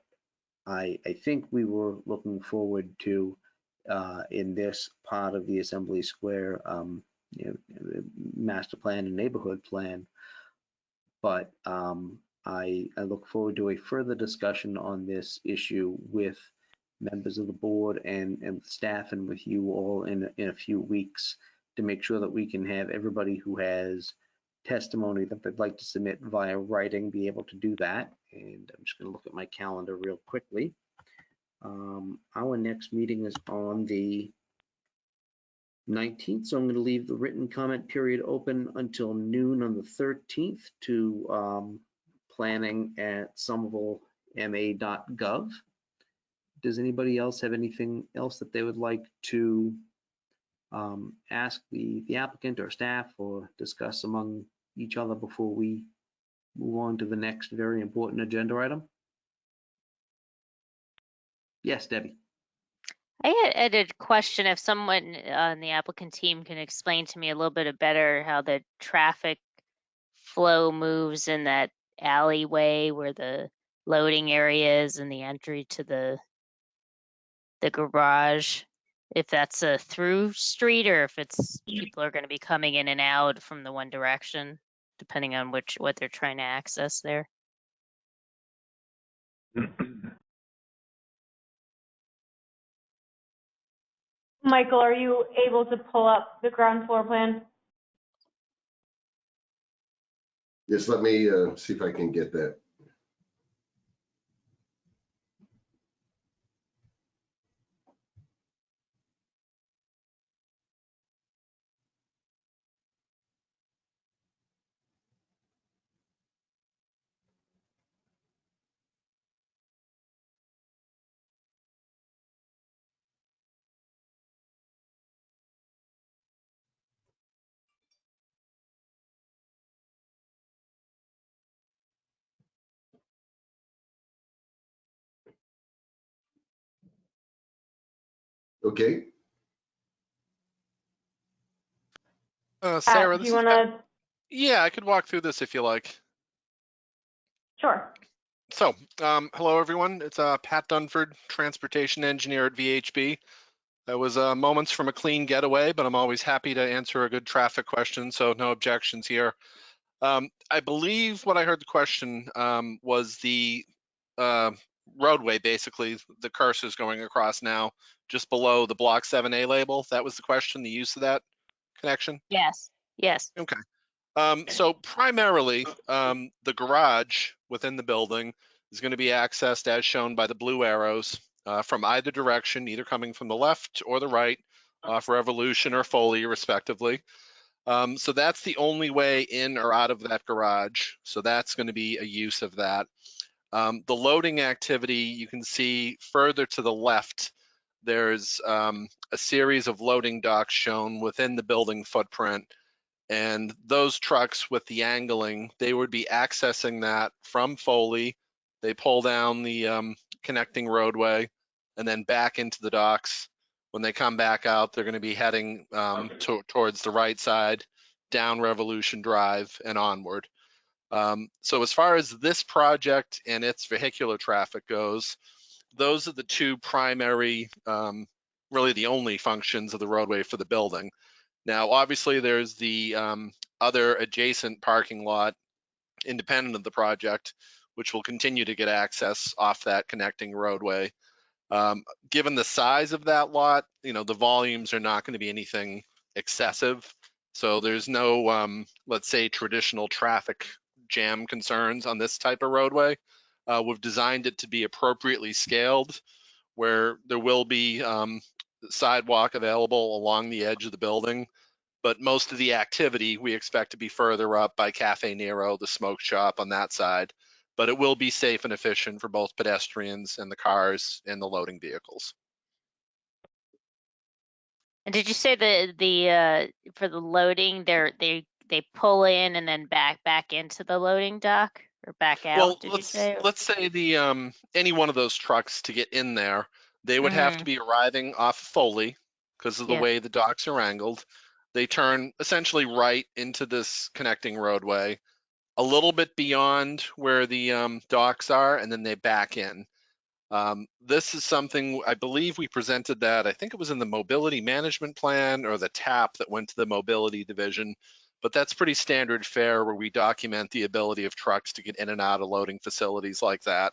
I think we were looking forward to in this part of the Assembly Square master plan and neighborhood plan. But I look forward to a further discussion on this issue with members of the board and staff and with you all in a few weeks to make sure that we can have everybody who has testimony that they'd like to submit via writing be able to do that. And I'm just going to look at my calendar real quickly. Our next meeting is on the 19th, so I'm going to leave the written comment period open until noon on the 13th to planning at somervillema.gov. Does anybody else have anything else that they would like to ask the applicant or staff or discuss among each other before we move on to the next very important agenda item? Yes, Debbie. I had a question if someone on the applicant team can explain to me a little bit better how the traffic flow moves in that alleyway where the loading area is and the entry to the garage. If that's a through street or if it's people are going to be coming in and out from the one direction, depending on what they're trying to access there. Michael, are you able to pull up the ground floor plan? Yes, let me see if I can get that. Okay. Sarah, Do you want to? yeah, I could walk through this if you like. Sure. So, hello everyone. It's Pat Dunford, transportation engineer at VHB. That was moments from a clean getaway, but I'm always happy to answer a good traffic question, so no objections here. I believe what I heard the question was the roadway, basically, the cursor's going across now, just below the Block 7A label. That was the question, the use of that connection? Yes. Yes. Okay. So primarily, the garage within the building is going to be accessed as shown by the blue arrows from either direction, either coming from the left or the right, for Revolution or Foley, respectively. So that's the only way in or out of that garage. So that's going to be a use of that. The loading activity, you can see further to the left, there's a series of loading docks shown within the building footprint. And those trucks with the angling, they would be accessing that from Foley. They pull down the connecting roadway and then back into the docks. When they come back out, they're going to be heading towards the right side, down Revolution Drive and onward. So as far as this project and its vehicular traffic goes, those are the two primary, really the only functions of the roadway for the building. Now, obviously, there's the other adjacent parking lot independent of the project, which will continue to get access off that connecting roadway. Given the size of that lot, the volumes are not going to be anything excessive. So there's no, let's say, traditional traffic jam concerns on this type of roadway. We've designed it to be appropriately scaled, where there will be sidewalk available along the edge of the building, but most of the activity we expect to be further up by Cafe Nero, the smoke shop on that side, but it will be safe and efficient for both pedestrians and the cars and the loading vehicles. And did you say the for the loading, they pull in and then back into the loading dock or back out? Well, did you say? let's say the any one of those trucks to get in there, they would have to be arriving off Foley because of the way the docks are angled. They turn essentially right into this connecting roadway, a little bit beyond where the docks are, and then they back in. This is something I believe we presented that, I think it was in the mobility management plan or the TAP that went to the mobility division, but that's pretty standard fare where we document the ability of trucks to get in and out of loading facilities like that.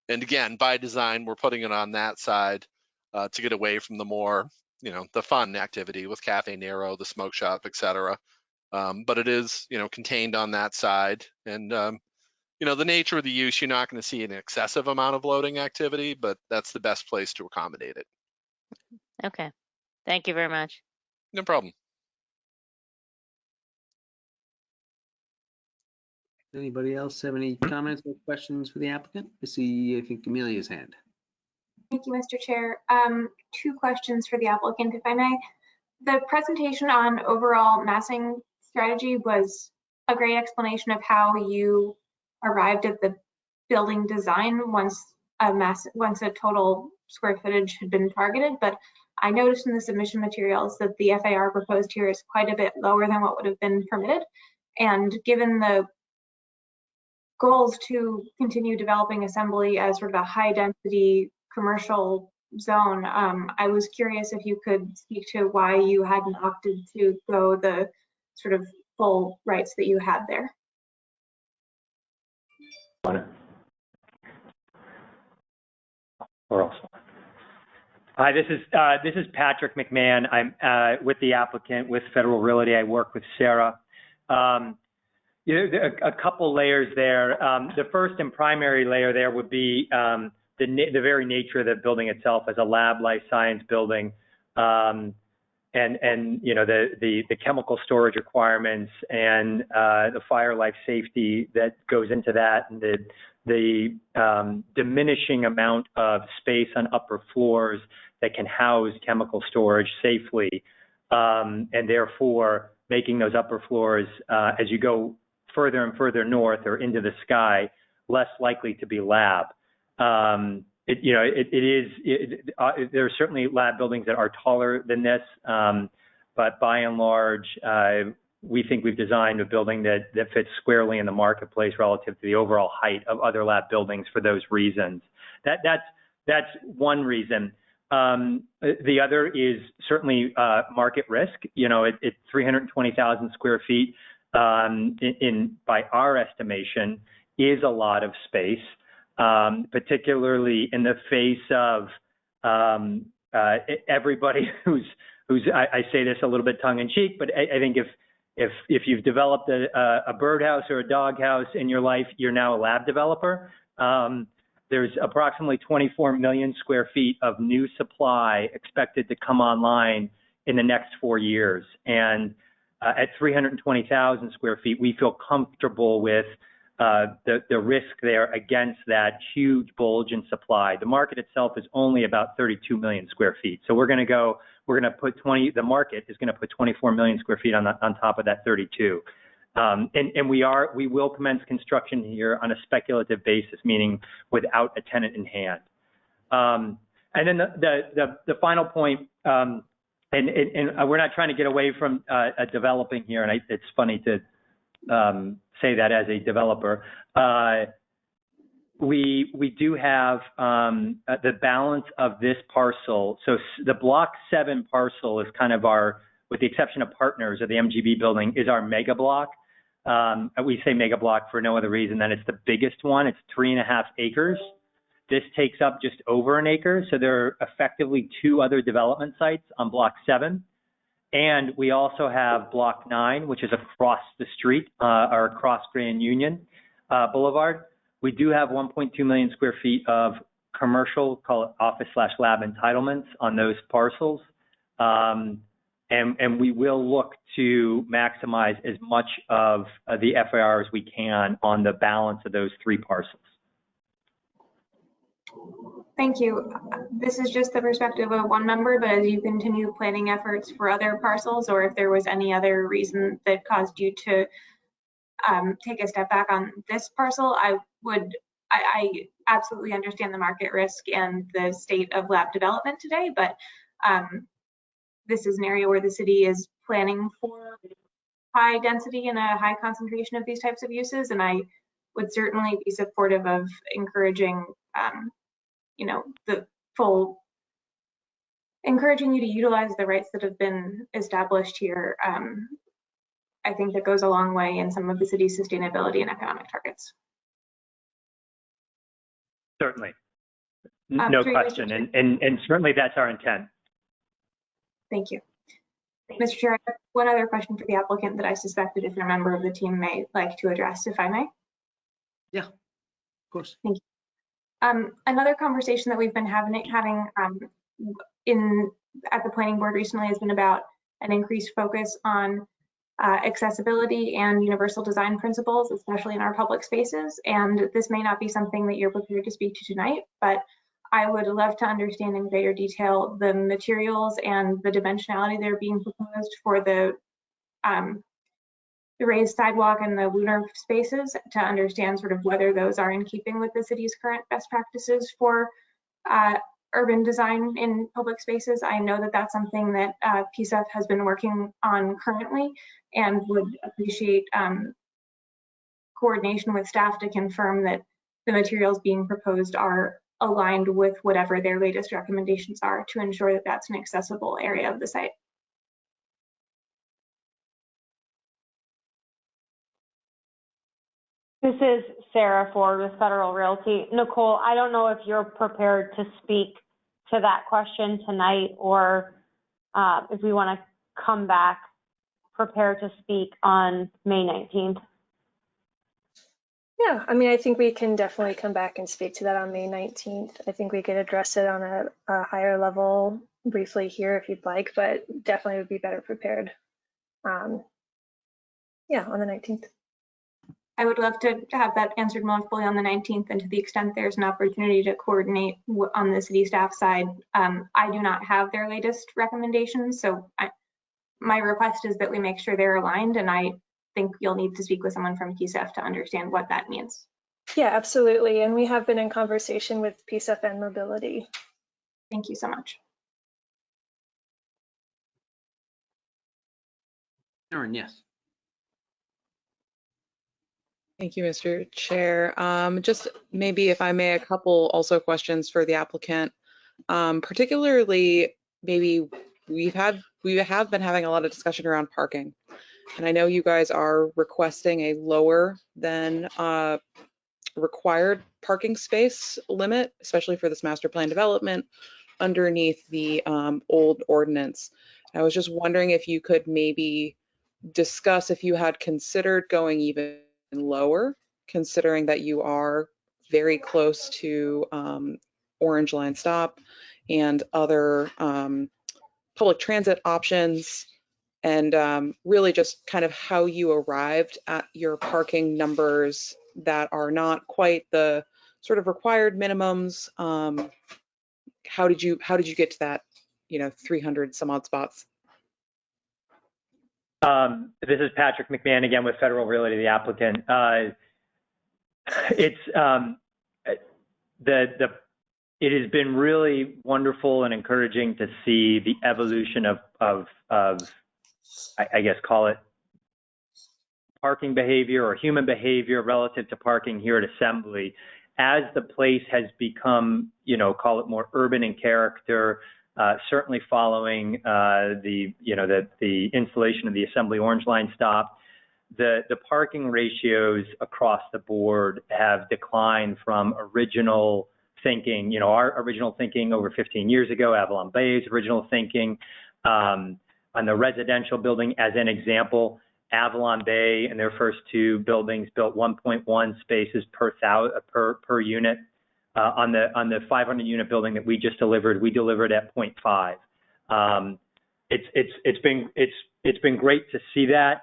And again, by design, we're putting it on that side to get away from the more, the fun activity with Cafe Nero, the smoke shop, et cetera. But it is, contained on that side. And, the nature of the use, you're not going to see an excessive amount of loading activity, but that's the best place to accommodate it. Okay. Thank you very much. No problem. Anybody else have any comments or questions for the applicant? I think Amelia's hand. Thank you, Mr. Chair. Two questions for the applicant, if I may. The presentation on overall massing strategy was a great explanation of how you arrived at the building design once a total square footage had been targeted. But I noticed in the submission materials that the FAR proposed here is quite a bit lower than what would have been permitted. And given the goals to continue developing Assembly as sort of a high density commercial zone, I was curious if you could speak to why you hadn't opted to go the sort of full rights that you had there. Hi, this is Patrick McMahon. I'm with the applicant with Federal Realty. I work with Sarah. A couple layers there. The first and primary layer there would be the very nature of the building itself as a lab life science building, and the chemical storage requirements and the fire life safety that goes into that, and the diminishing amount of space on upper floors that can house chemical storage safely, and therefore making those upper floors as you go further and further north or into the sky less likely to be lab. There are certainly lab buildings that are taller than this, but by and large, we think we've designed a building that fits squarely in the marketplace relative to the overall height of other lab buildings for those reasons. That's one reason. The other is certainly market risk. It's 320,000 square feet by our estimation is a lot of space. Particularly in the face of everybody who's I say this a little bit tongue in cheek, but I think if you've developed a birdhouse or a doghouse in your life, you're now a lab developer. There's approximately 24 million square feet of new supply expected to come online in the next 4 years. And at 320,000 square feet, we feel comfortable with the risk there against that huge bulge in supply. The market itself is only about 32 million square feet. So we're going to put the market is going to put 24 million square feet on top of that 32. And we will commence construction here on a speculative basis, meaning without a tenant in hand. And then the final point, and we're not trying to get away from developing here, and it's funny to say that as a developer. We do have the balance of this parcel. So the Block 7 parcel is kind of our, with the exception of Partners of the MGB building, is our mega block. We say mega block for no other reason than it's the biggest one. It's 3.5 acres. This takes up just over an acre. So there are effectively 2 other development sites on Block 7. And we also have Block 9, which is across the street or across Grand Union Boulevard. We do have 1.2 million square feet of commercial, call it office/lab entitlements on those parcels. And we will look to maximize as much of the FAR as we can on the balance of those 3 parcels. Thank you. This is just the perspective of one member, but as you continue planning efforts for other parcels, or if there was any other reason that caused you to take a step back on this parcel, I absolutely understand the market risk and the state of lab development today, but this is an area where the city is planning for high density and a high concentration of these types of uses, and I would certainly be supportive of encouraging encouraging you to utilize the rights that have been established here. I think that goes a long way in some of the city's sustainability and economic targets. Certainly, no question, and certainly that's our intent. Thank you. Mr. Chair, I have one other question for the applicant that I suspect a different member of the team may like to address, if I may. Yeah, of course. Thank you. Another conversation that we've been having at the planning board recently has been about an increased focus on accessibility and universal design principles, especially in our public spaces. And this may not be something that you're prepared to speak to tonight, but I would love to understand in greater detail the materials and the dimensionality that are being proposed for the raised sidewalk and the lunar spaces, to understand sort of whether those are in keeping with the city's current best practices for urban design in public spaces. I know that that's something that PSEF has been working on currently, and would appreciate coordination with staff to confirm that the materials being proposed are aligned with whatever their latest recommendations are, to ensure that that's an accessible area of the site. This is Sarah Ford with Federal Realty. Nicole, I don't know if you're prepared to speak to that question tonight, or if we want to come back prepared to speak on May 19th. Yeah, I mean, I think we can definitely come back and speak to that on May 19th. I think we could address it on a higher level briefly here if you'd like, but definitely would be better prepared. Yeah, on the 19th. I would love to have that answered more fully on the 19th, and to the extent there's an opportunity to coordinate on the city staff side. I do not have their latest recommendations, so my request is that we make sure they're aligned, and I think you'll need to speak with someone from PSEF to understand what that means. Yeah, absolutely, and we have been in conversation with PSEF and Mobility. Thank you so much. Erin, yes. Thank you, Mr. Chair. Just maybe, if I may, a couple also questions for the applicant. Particularly, maybe we have been having a lot of discussion around parking, and I know you guys are requesting a lower than required parking space limit, especially for this master plan development underneath the old ordinance. I was just wondering if you could maybe discuss if you had considered going even lower, considering that you are very close to Orange Line stop and other public transit options, and really just kind of how you arrived at your parking numbers that are not quite the sort of required minimums. How did you get to that, 300 some odd spots? This is Patrick McMahon again with Federal Realty, the applicant. It has been really wonderful and encouraging to see the evolution of I guess call it parking behavior or human behavior relative to parking here at Assembly, as the place has become, call it more urban in character. Certainly following the installation of the Assembly Orange Line stop, the parking ratios across the board have declined from original thinking, our original thinking over 15 years ago, Avalon Bay's original thinking. On the residential building, as an example, Avalon Bay in their first two buildings built 1.1 spaces per unit. On the 500 unit building that we just delivered, we delivered at 0.5. It's been great to see that.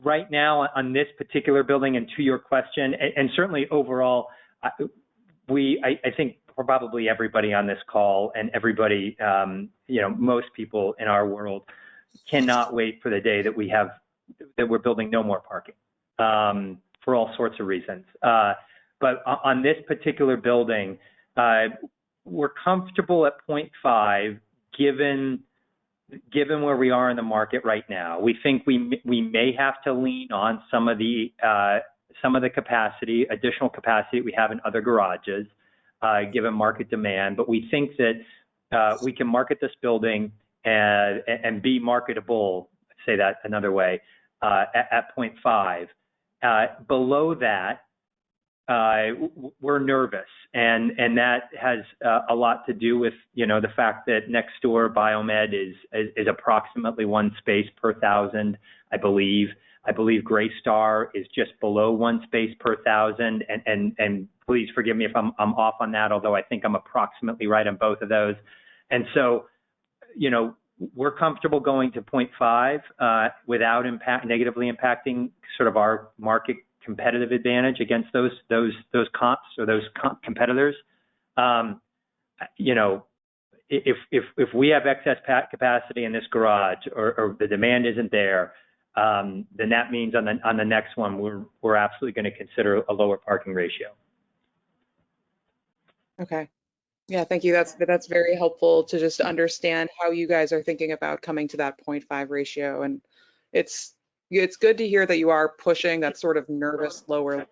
Right now on this particular building, and to your question, and certainly overall, I think probably everybody on this call and everybody, most people in our world cannot wait for the day that we're building no more parking for all sorts of reasons. But on this particular building, we're comfortable at 0.5 given where we are in the market right now. We think we may have to lean on some of the capacity, additional capacity we have in other garages, given market demand. But we think that we can market this building and be marketable, say that another way, at 0.5. Below that, we're nervous, and that has a lot to do with the fact that next door Biomed is approximately 1 space per 1,000, I believe. I believe Greystar is just below 1 space per 1,000, and please forgive me if I'm off on that, although I think I'm approximately right on both of those. And so, we're comfortable going to 0.5 without negatively impacting sort of our market competitive advantage against those comps or those competitors. If we have excess capacity in this garage or the demand isn't there, then that means on the next one we're absolutely going to consider a lower parking ratio. Okay. Yeah, thank you. That's very helpful to just understand how you guys are thinking about coming to that 0.5 ratio. And it's good to hear that you are pushing that sort of nervous lower limit.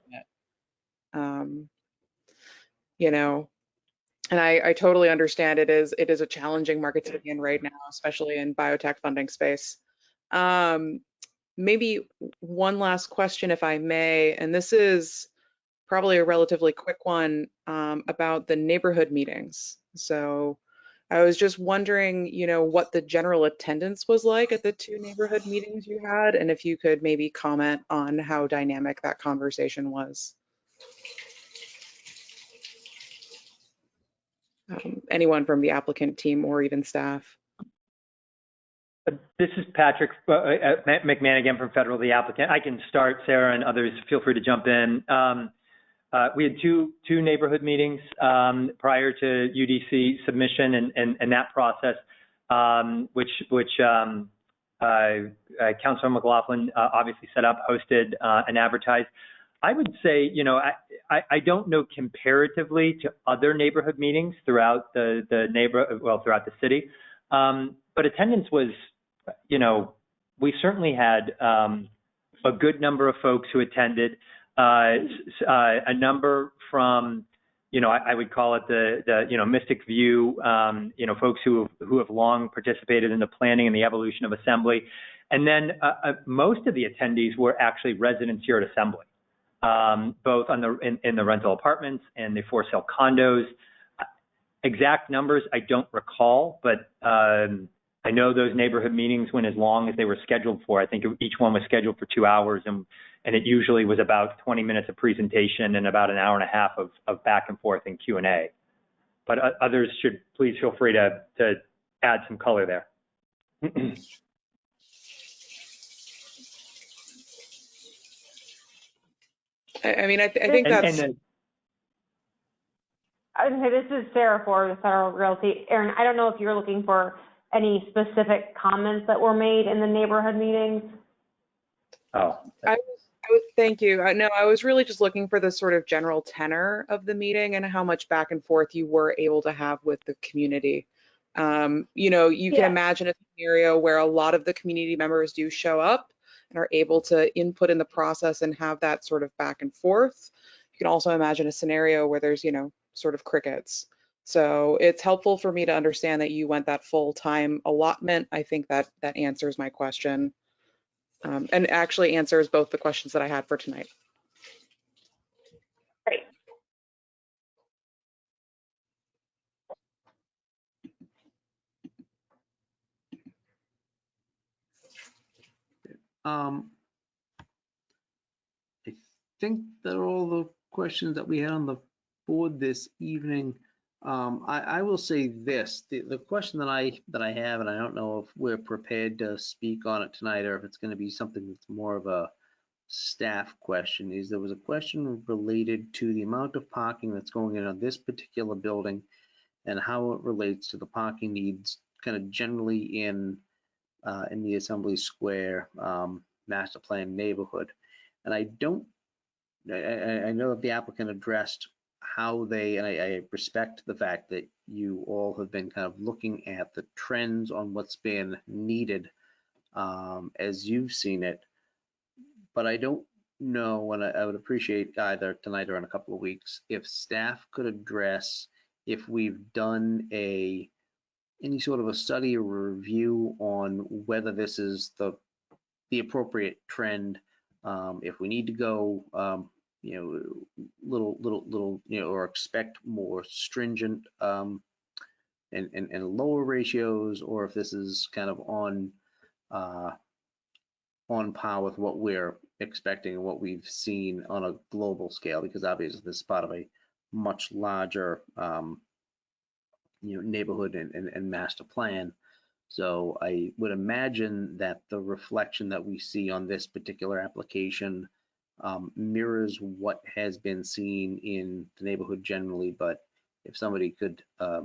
And I totally understand it is a challenging market to be in right now, especially in biotech funding space. Maybe one last question, if I may, and this is probably a relatively quick one about the neighborhood meetings. So I was just wondering, what the general attendance was like at the 2 neighborhood meetings you had, and if you could maybe comment on how dynamic that conversation was. Anyone from the applicant team or even staff. This is Patrick McMahon again from Federal, the applicant. I can start, Sarah, and others feel free to jump in. We had two neighborhood meetings prior to UDC submission and that process, which Councilor McLaughlin obviously set up, hosted, and advertised. I would say, I don't know comparatively to other neighborhood meetings throughout throughout the city, but attendance was, we certainly had a good number of folks who attended. A number from, I would call it the Mystic View, folks who have long participated in the planning and the evolution of Assembly. And then most of the attendees were actually residents here at Assembly, both in the rental apartments and the for sale condos. Exact numbers I don't recall, but I know those neighborhood meetings went as long as they were scheduled for. I think each one was scheduled for 2 hours, and it usually was about 20 minutes of presentation and about an hour and a half of back and forth and Q&A. But others should please feel free to add some color there. I mean, I think And, that's, and I was gonna say, this is Sarah Ford with Federal Realty. Aaron, I don't know if you're looking for any specific comments that were made in the neighborhood meetings. thank you. No, I was really just looking for the sort of general tenor of the meeting and how much back and forth you were able to have with the community. You know, you can Yeah. imagine a scenario where a lot of the community members do show up and are able to input in the process and have that sort of back and forth. You can also imagine a scenario where there's, you know, sort of crickets. So it's helpful for me to understand that you went that full time allotment. I think that that answers my question. And actually answers both the questions that I had for tonight. Great. I think that are all the questions that we had on the board this evening. I will say this, the question that I have, and I don't know if we're prepared to speak on it tonight or if it's going to be something that's more of a staff question, is there was a question related to the amount of parking that's going in on this particular building and how it relates to the parking needs kind of generally in the Assembly Square master plan neighborhood. And I know that the applicant addressed how they, and I respect the fact that you all have been kind of looking at the trends on what's been needed as you've seen it, but I don't know, and I would appreciate either tonight or in a couple of weeks, if staff could address if we've done any sort of a study or review on whether this is the appropriate trend, if we need to go, you know, little, you know, or expect more stringent and lower ratios, or if this is kind of on par with what we're expecting and what we've seen on a global scale, because obviously this is part of a much larger, you know, neighborhood and master plan. So I would imagine that the reflection that we see on this particular application mirrors what has been seen in the neighborhood generally, but if somebody could, I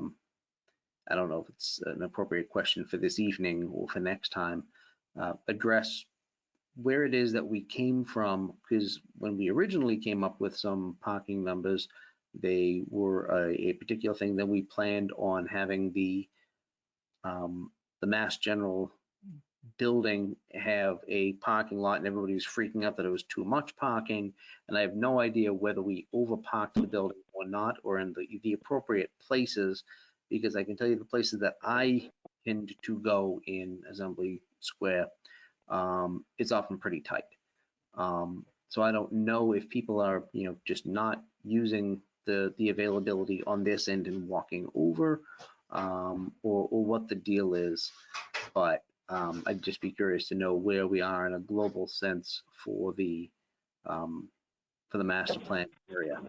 don't know if it's an appropriate question for this evening or for next time, address where it is that we came from, because when we originally came up with some parking numbers, they were a particular thing that we planned on having the Mass General building have a parking lot, and everybody was freaking out that it was too much parking. And I have no idea whether we overparked the building or not, or in the appropriate places, because I can tell you the places that I tend to go in Assembly Square, it's often pretty tight. So I don't know if people are, you know, just not using the availability on this end and walking over, or what the deal is, but I'd just be curious to know where we are in a global sense for the master plan area.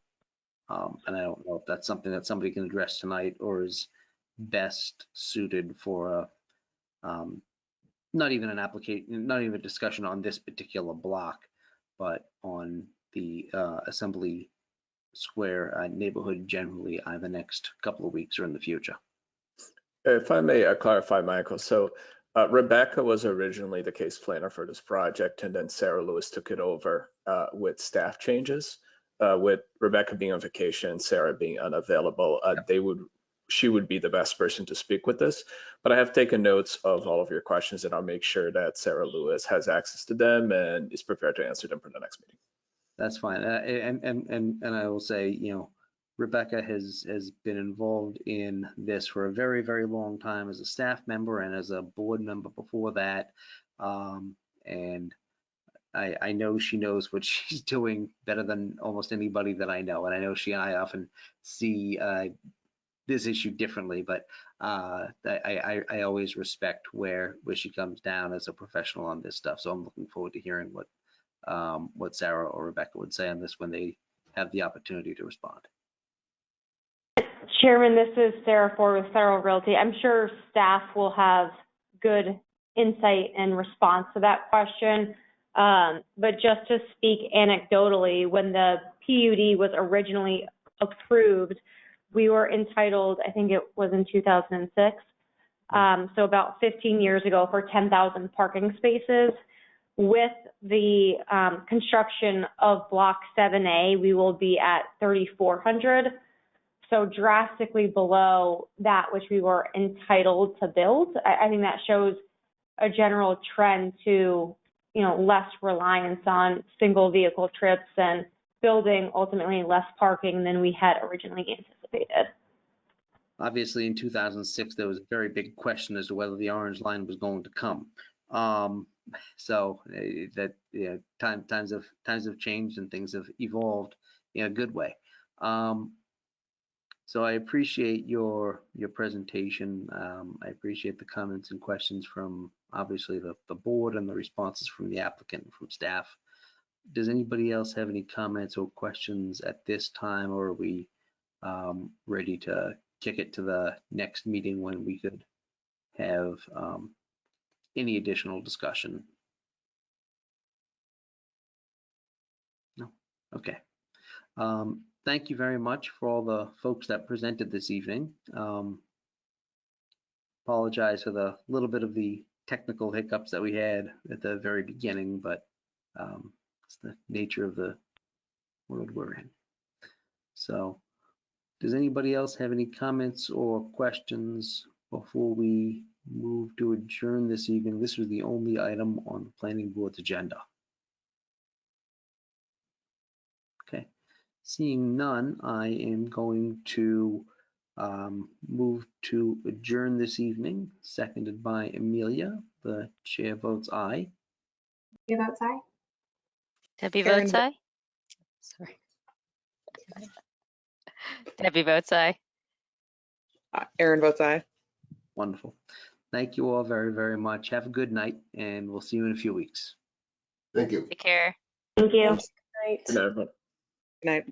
And I don't know if that's something that somebody can address tonight or is best suited for not even an application, not even a discussion on this particular block, but on the Assembly Square neighborhood generally the next couple of weeks or in the future. If I may clarify, Michael, so Rebecca was originally the case planner for this project, and then Sarah Lewis took it over with staff changes. With Rebecca being on vacation, Sarah being unavailable, she would be the best person to speak with this. But I have taken notes of all of your questions, and I'll make sure that Sarah Lewis has access to them and is prepared to answer them for the next meeting. That's fine. And I will say, you know, Rebecca has been involved in this for a very, very long time as a staff member and as a board member before that. And I know she knows what she's doing better than almost anybody that I know. And I know she and I often see this issue differently, but I always respect where she comes down as a professional on this stuff. So I'm looking forward to hearing what Sarah or Rebecca would say on this when they have the opportunity to respond. Chairman, this is Sarah Ford with Federal Realty. I'm sure staff will have good insight and response to that question. But just to speak anecdotally, when the PUD was originally approved, we were entitled, I think it was in 2006, so about 15 years ago, for 10,000 parking spaces. With the construction of Block 7A, we will be at 3,400, so drastically below that which we were entitled to build. I think that shows a general trend to, less reliance on single vehicle trips and building ultimately less parking than we had originally anticipated. Obviously, in 2006, there was a very big question as to whether the Orange Line was going to come. So that times have changed and things have evolved in a good way. So I appreciate your presentation. I appreciate the comments and questions from obviously the board and the responses from the applicant and from staff. Does anybody else have any comments or questions at this time, or are we ready to kick it to the next meeting when we could have any additional discussion? No? Okay. Thank you very much for all the folks that presented this evening. Apologize for the little bit of the technical hiccups that we had at the very beginning, but it's the nature of the world we're in. So does anybody else have any comments or questions before we move to adjourn this evening? This was the only item on the planning board's agenda. Okay, seeing none, I am going to move to adjourn this evening, seconded by Amelia. The chair votes aye. You vote aye. Debbie Erin votes aye. Sorry. Debbie votes aye. Erin votes aye. Wonderful. Thank you all very, very much. Have a good night, and we'll see you in a few weeks. Thank you. Take care. Thank you. Thanks. Good night. Good night, everyone. Good night.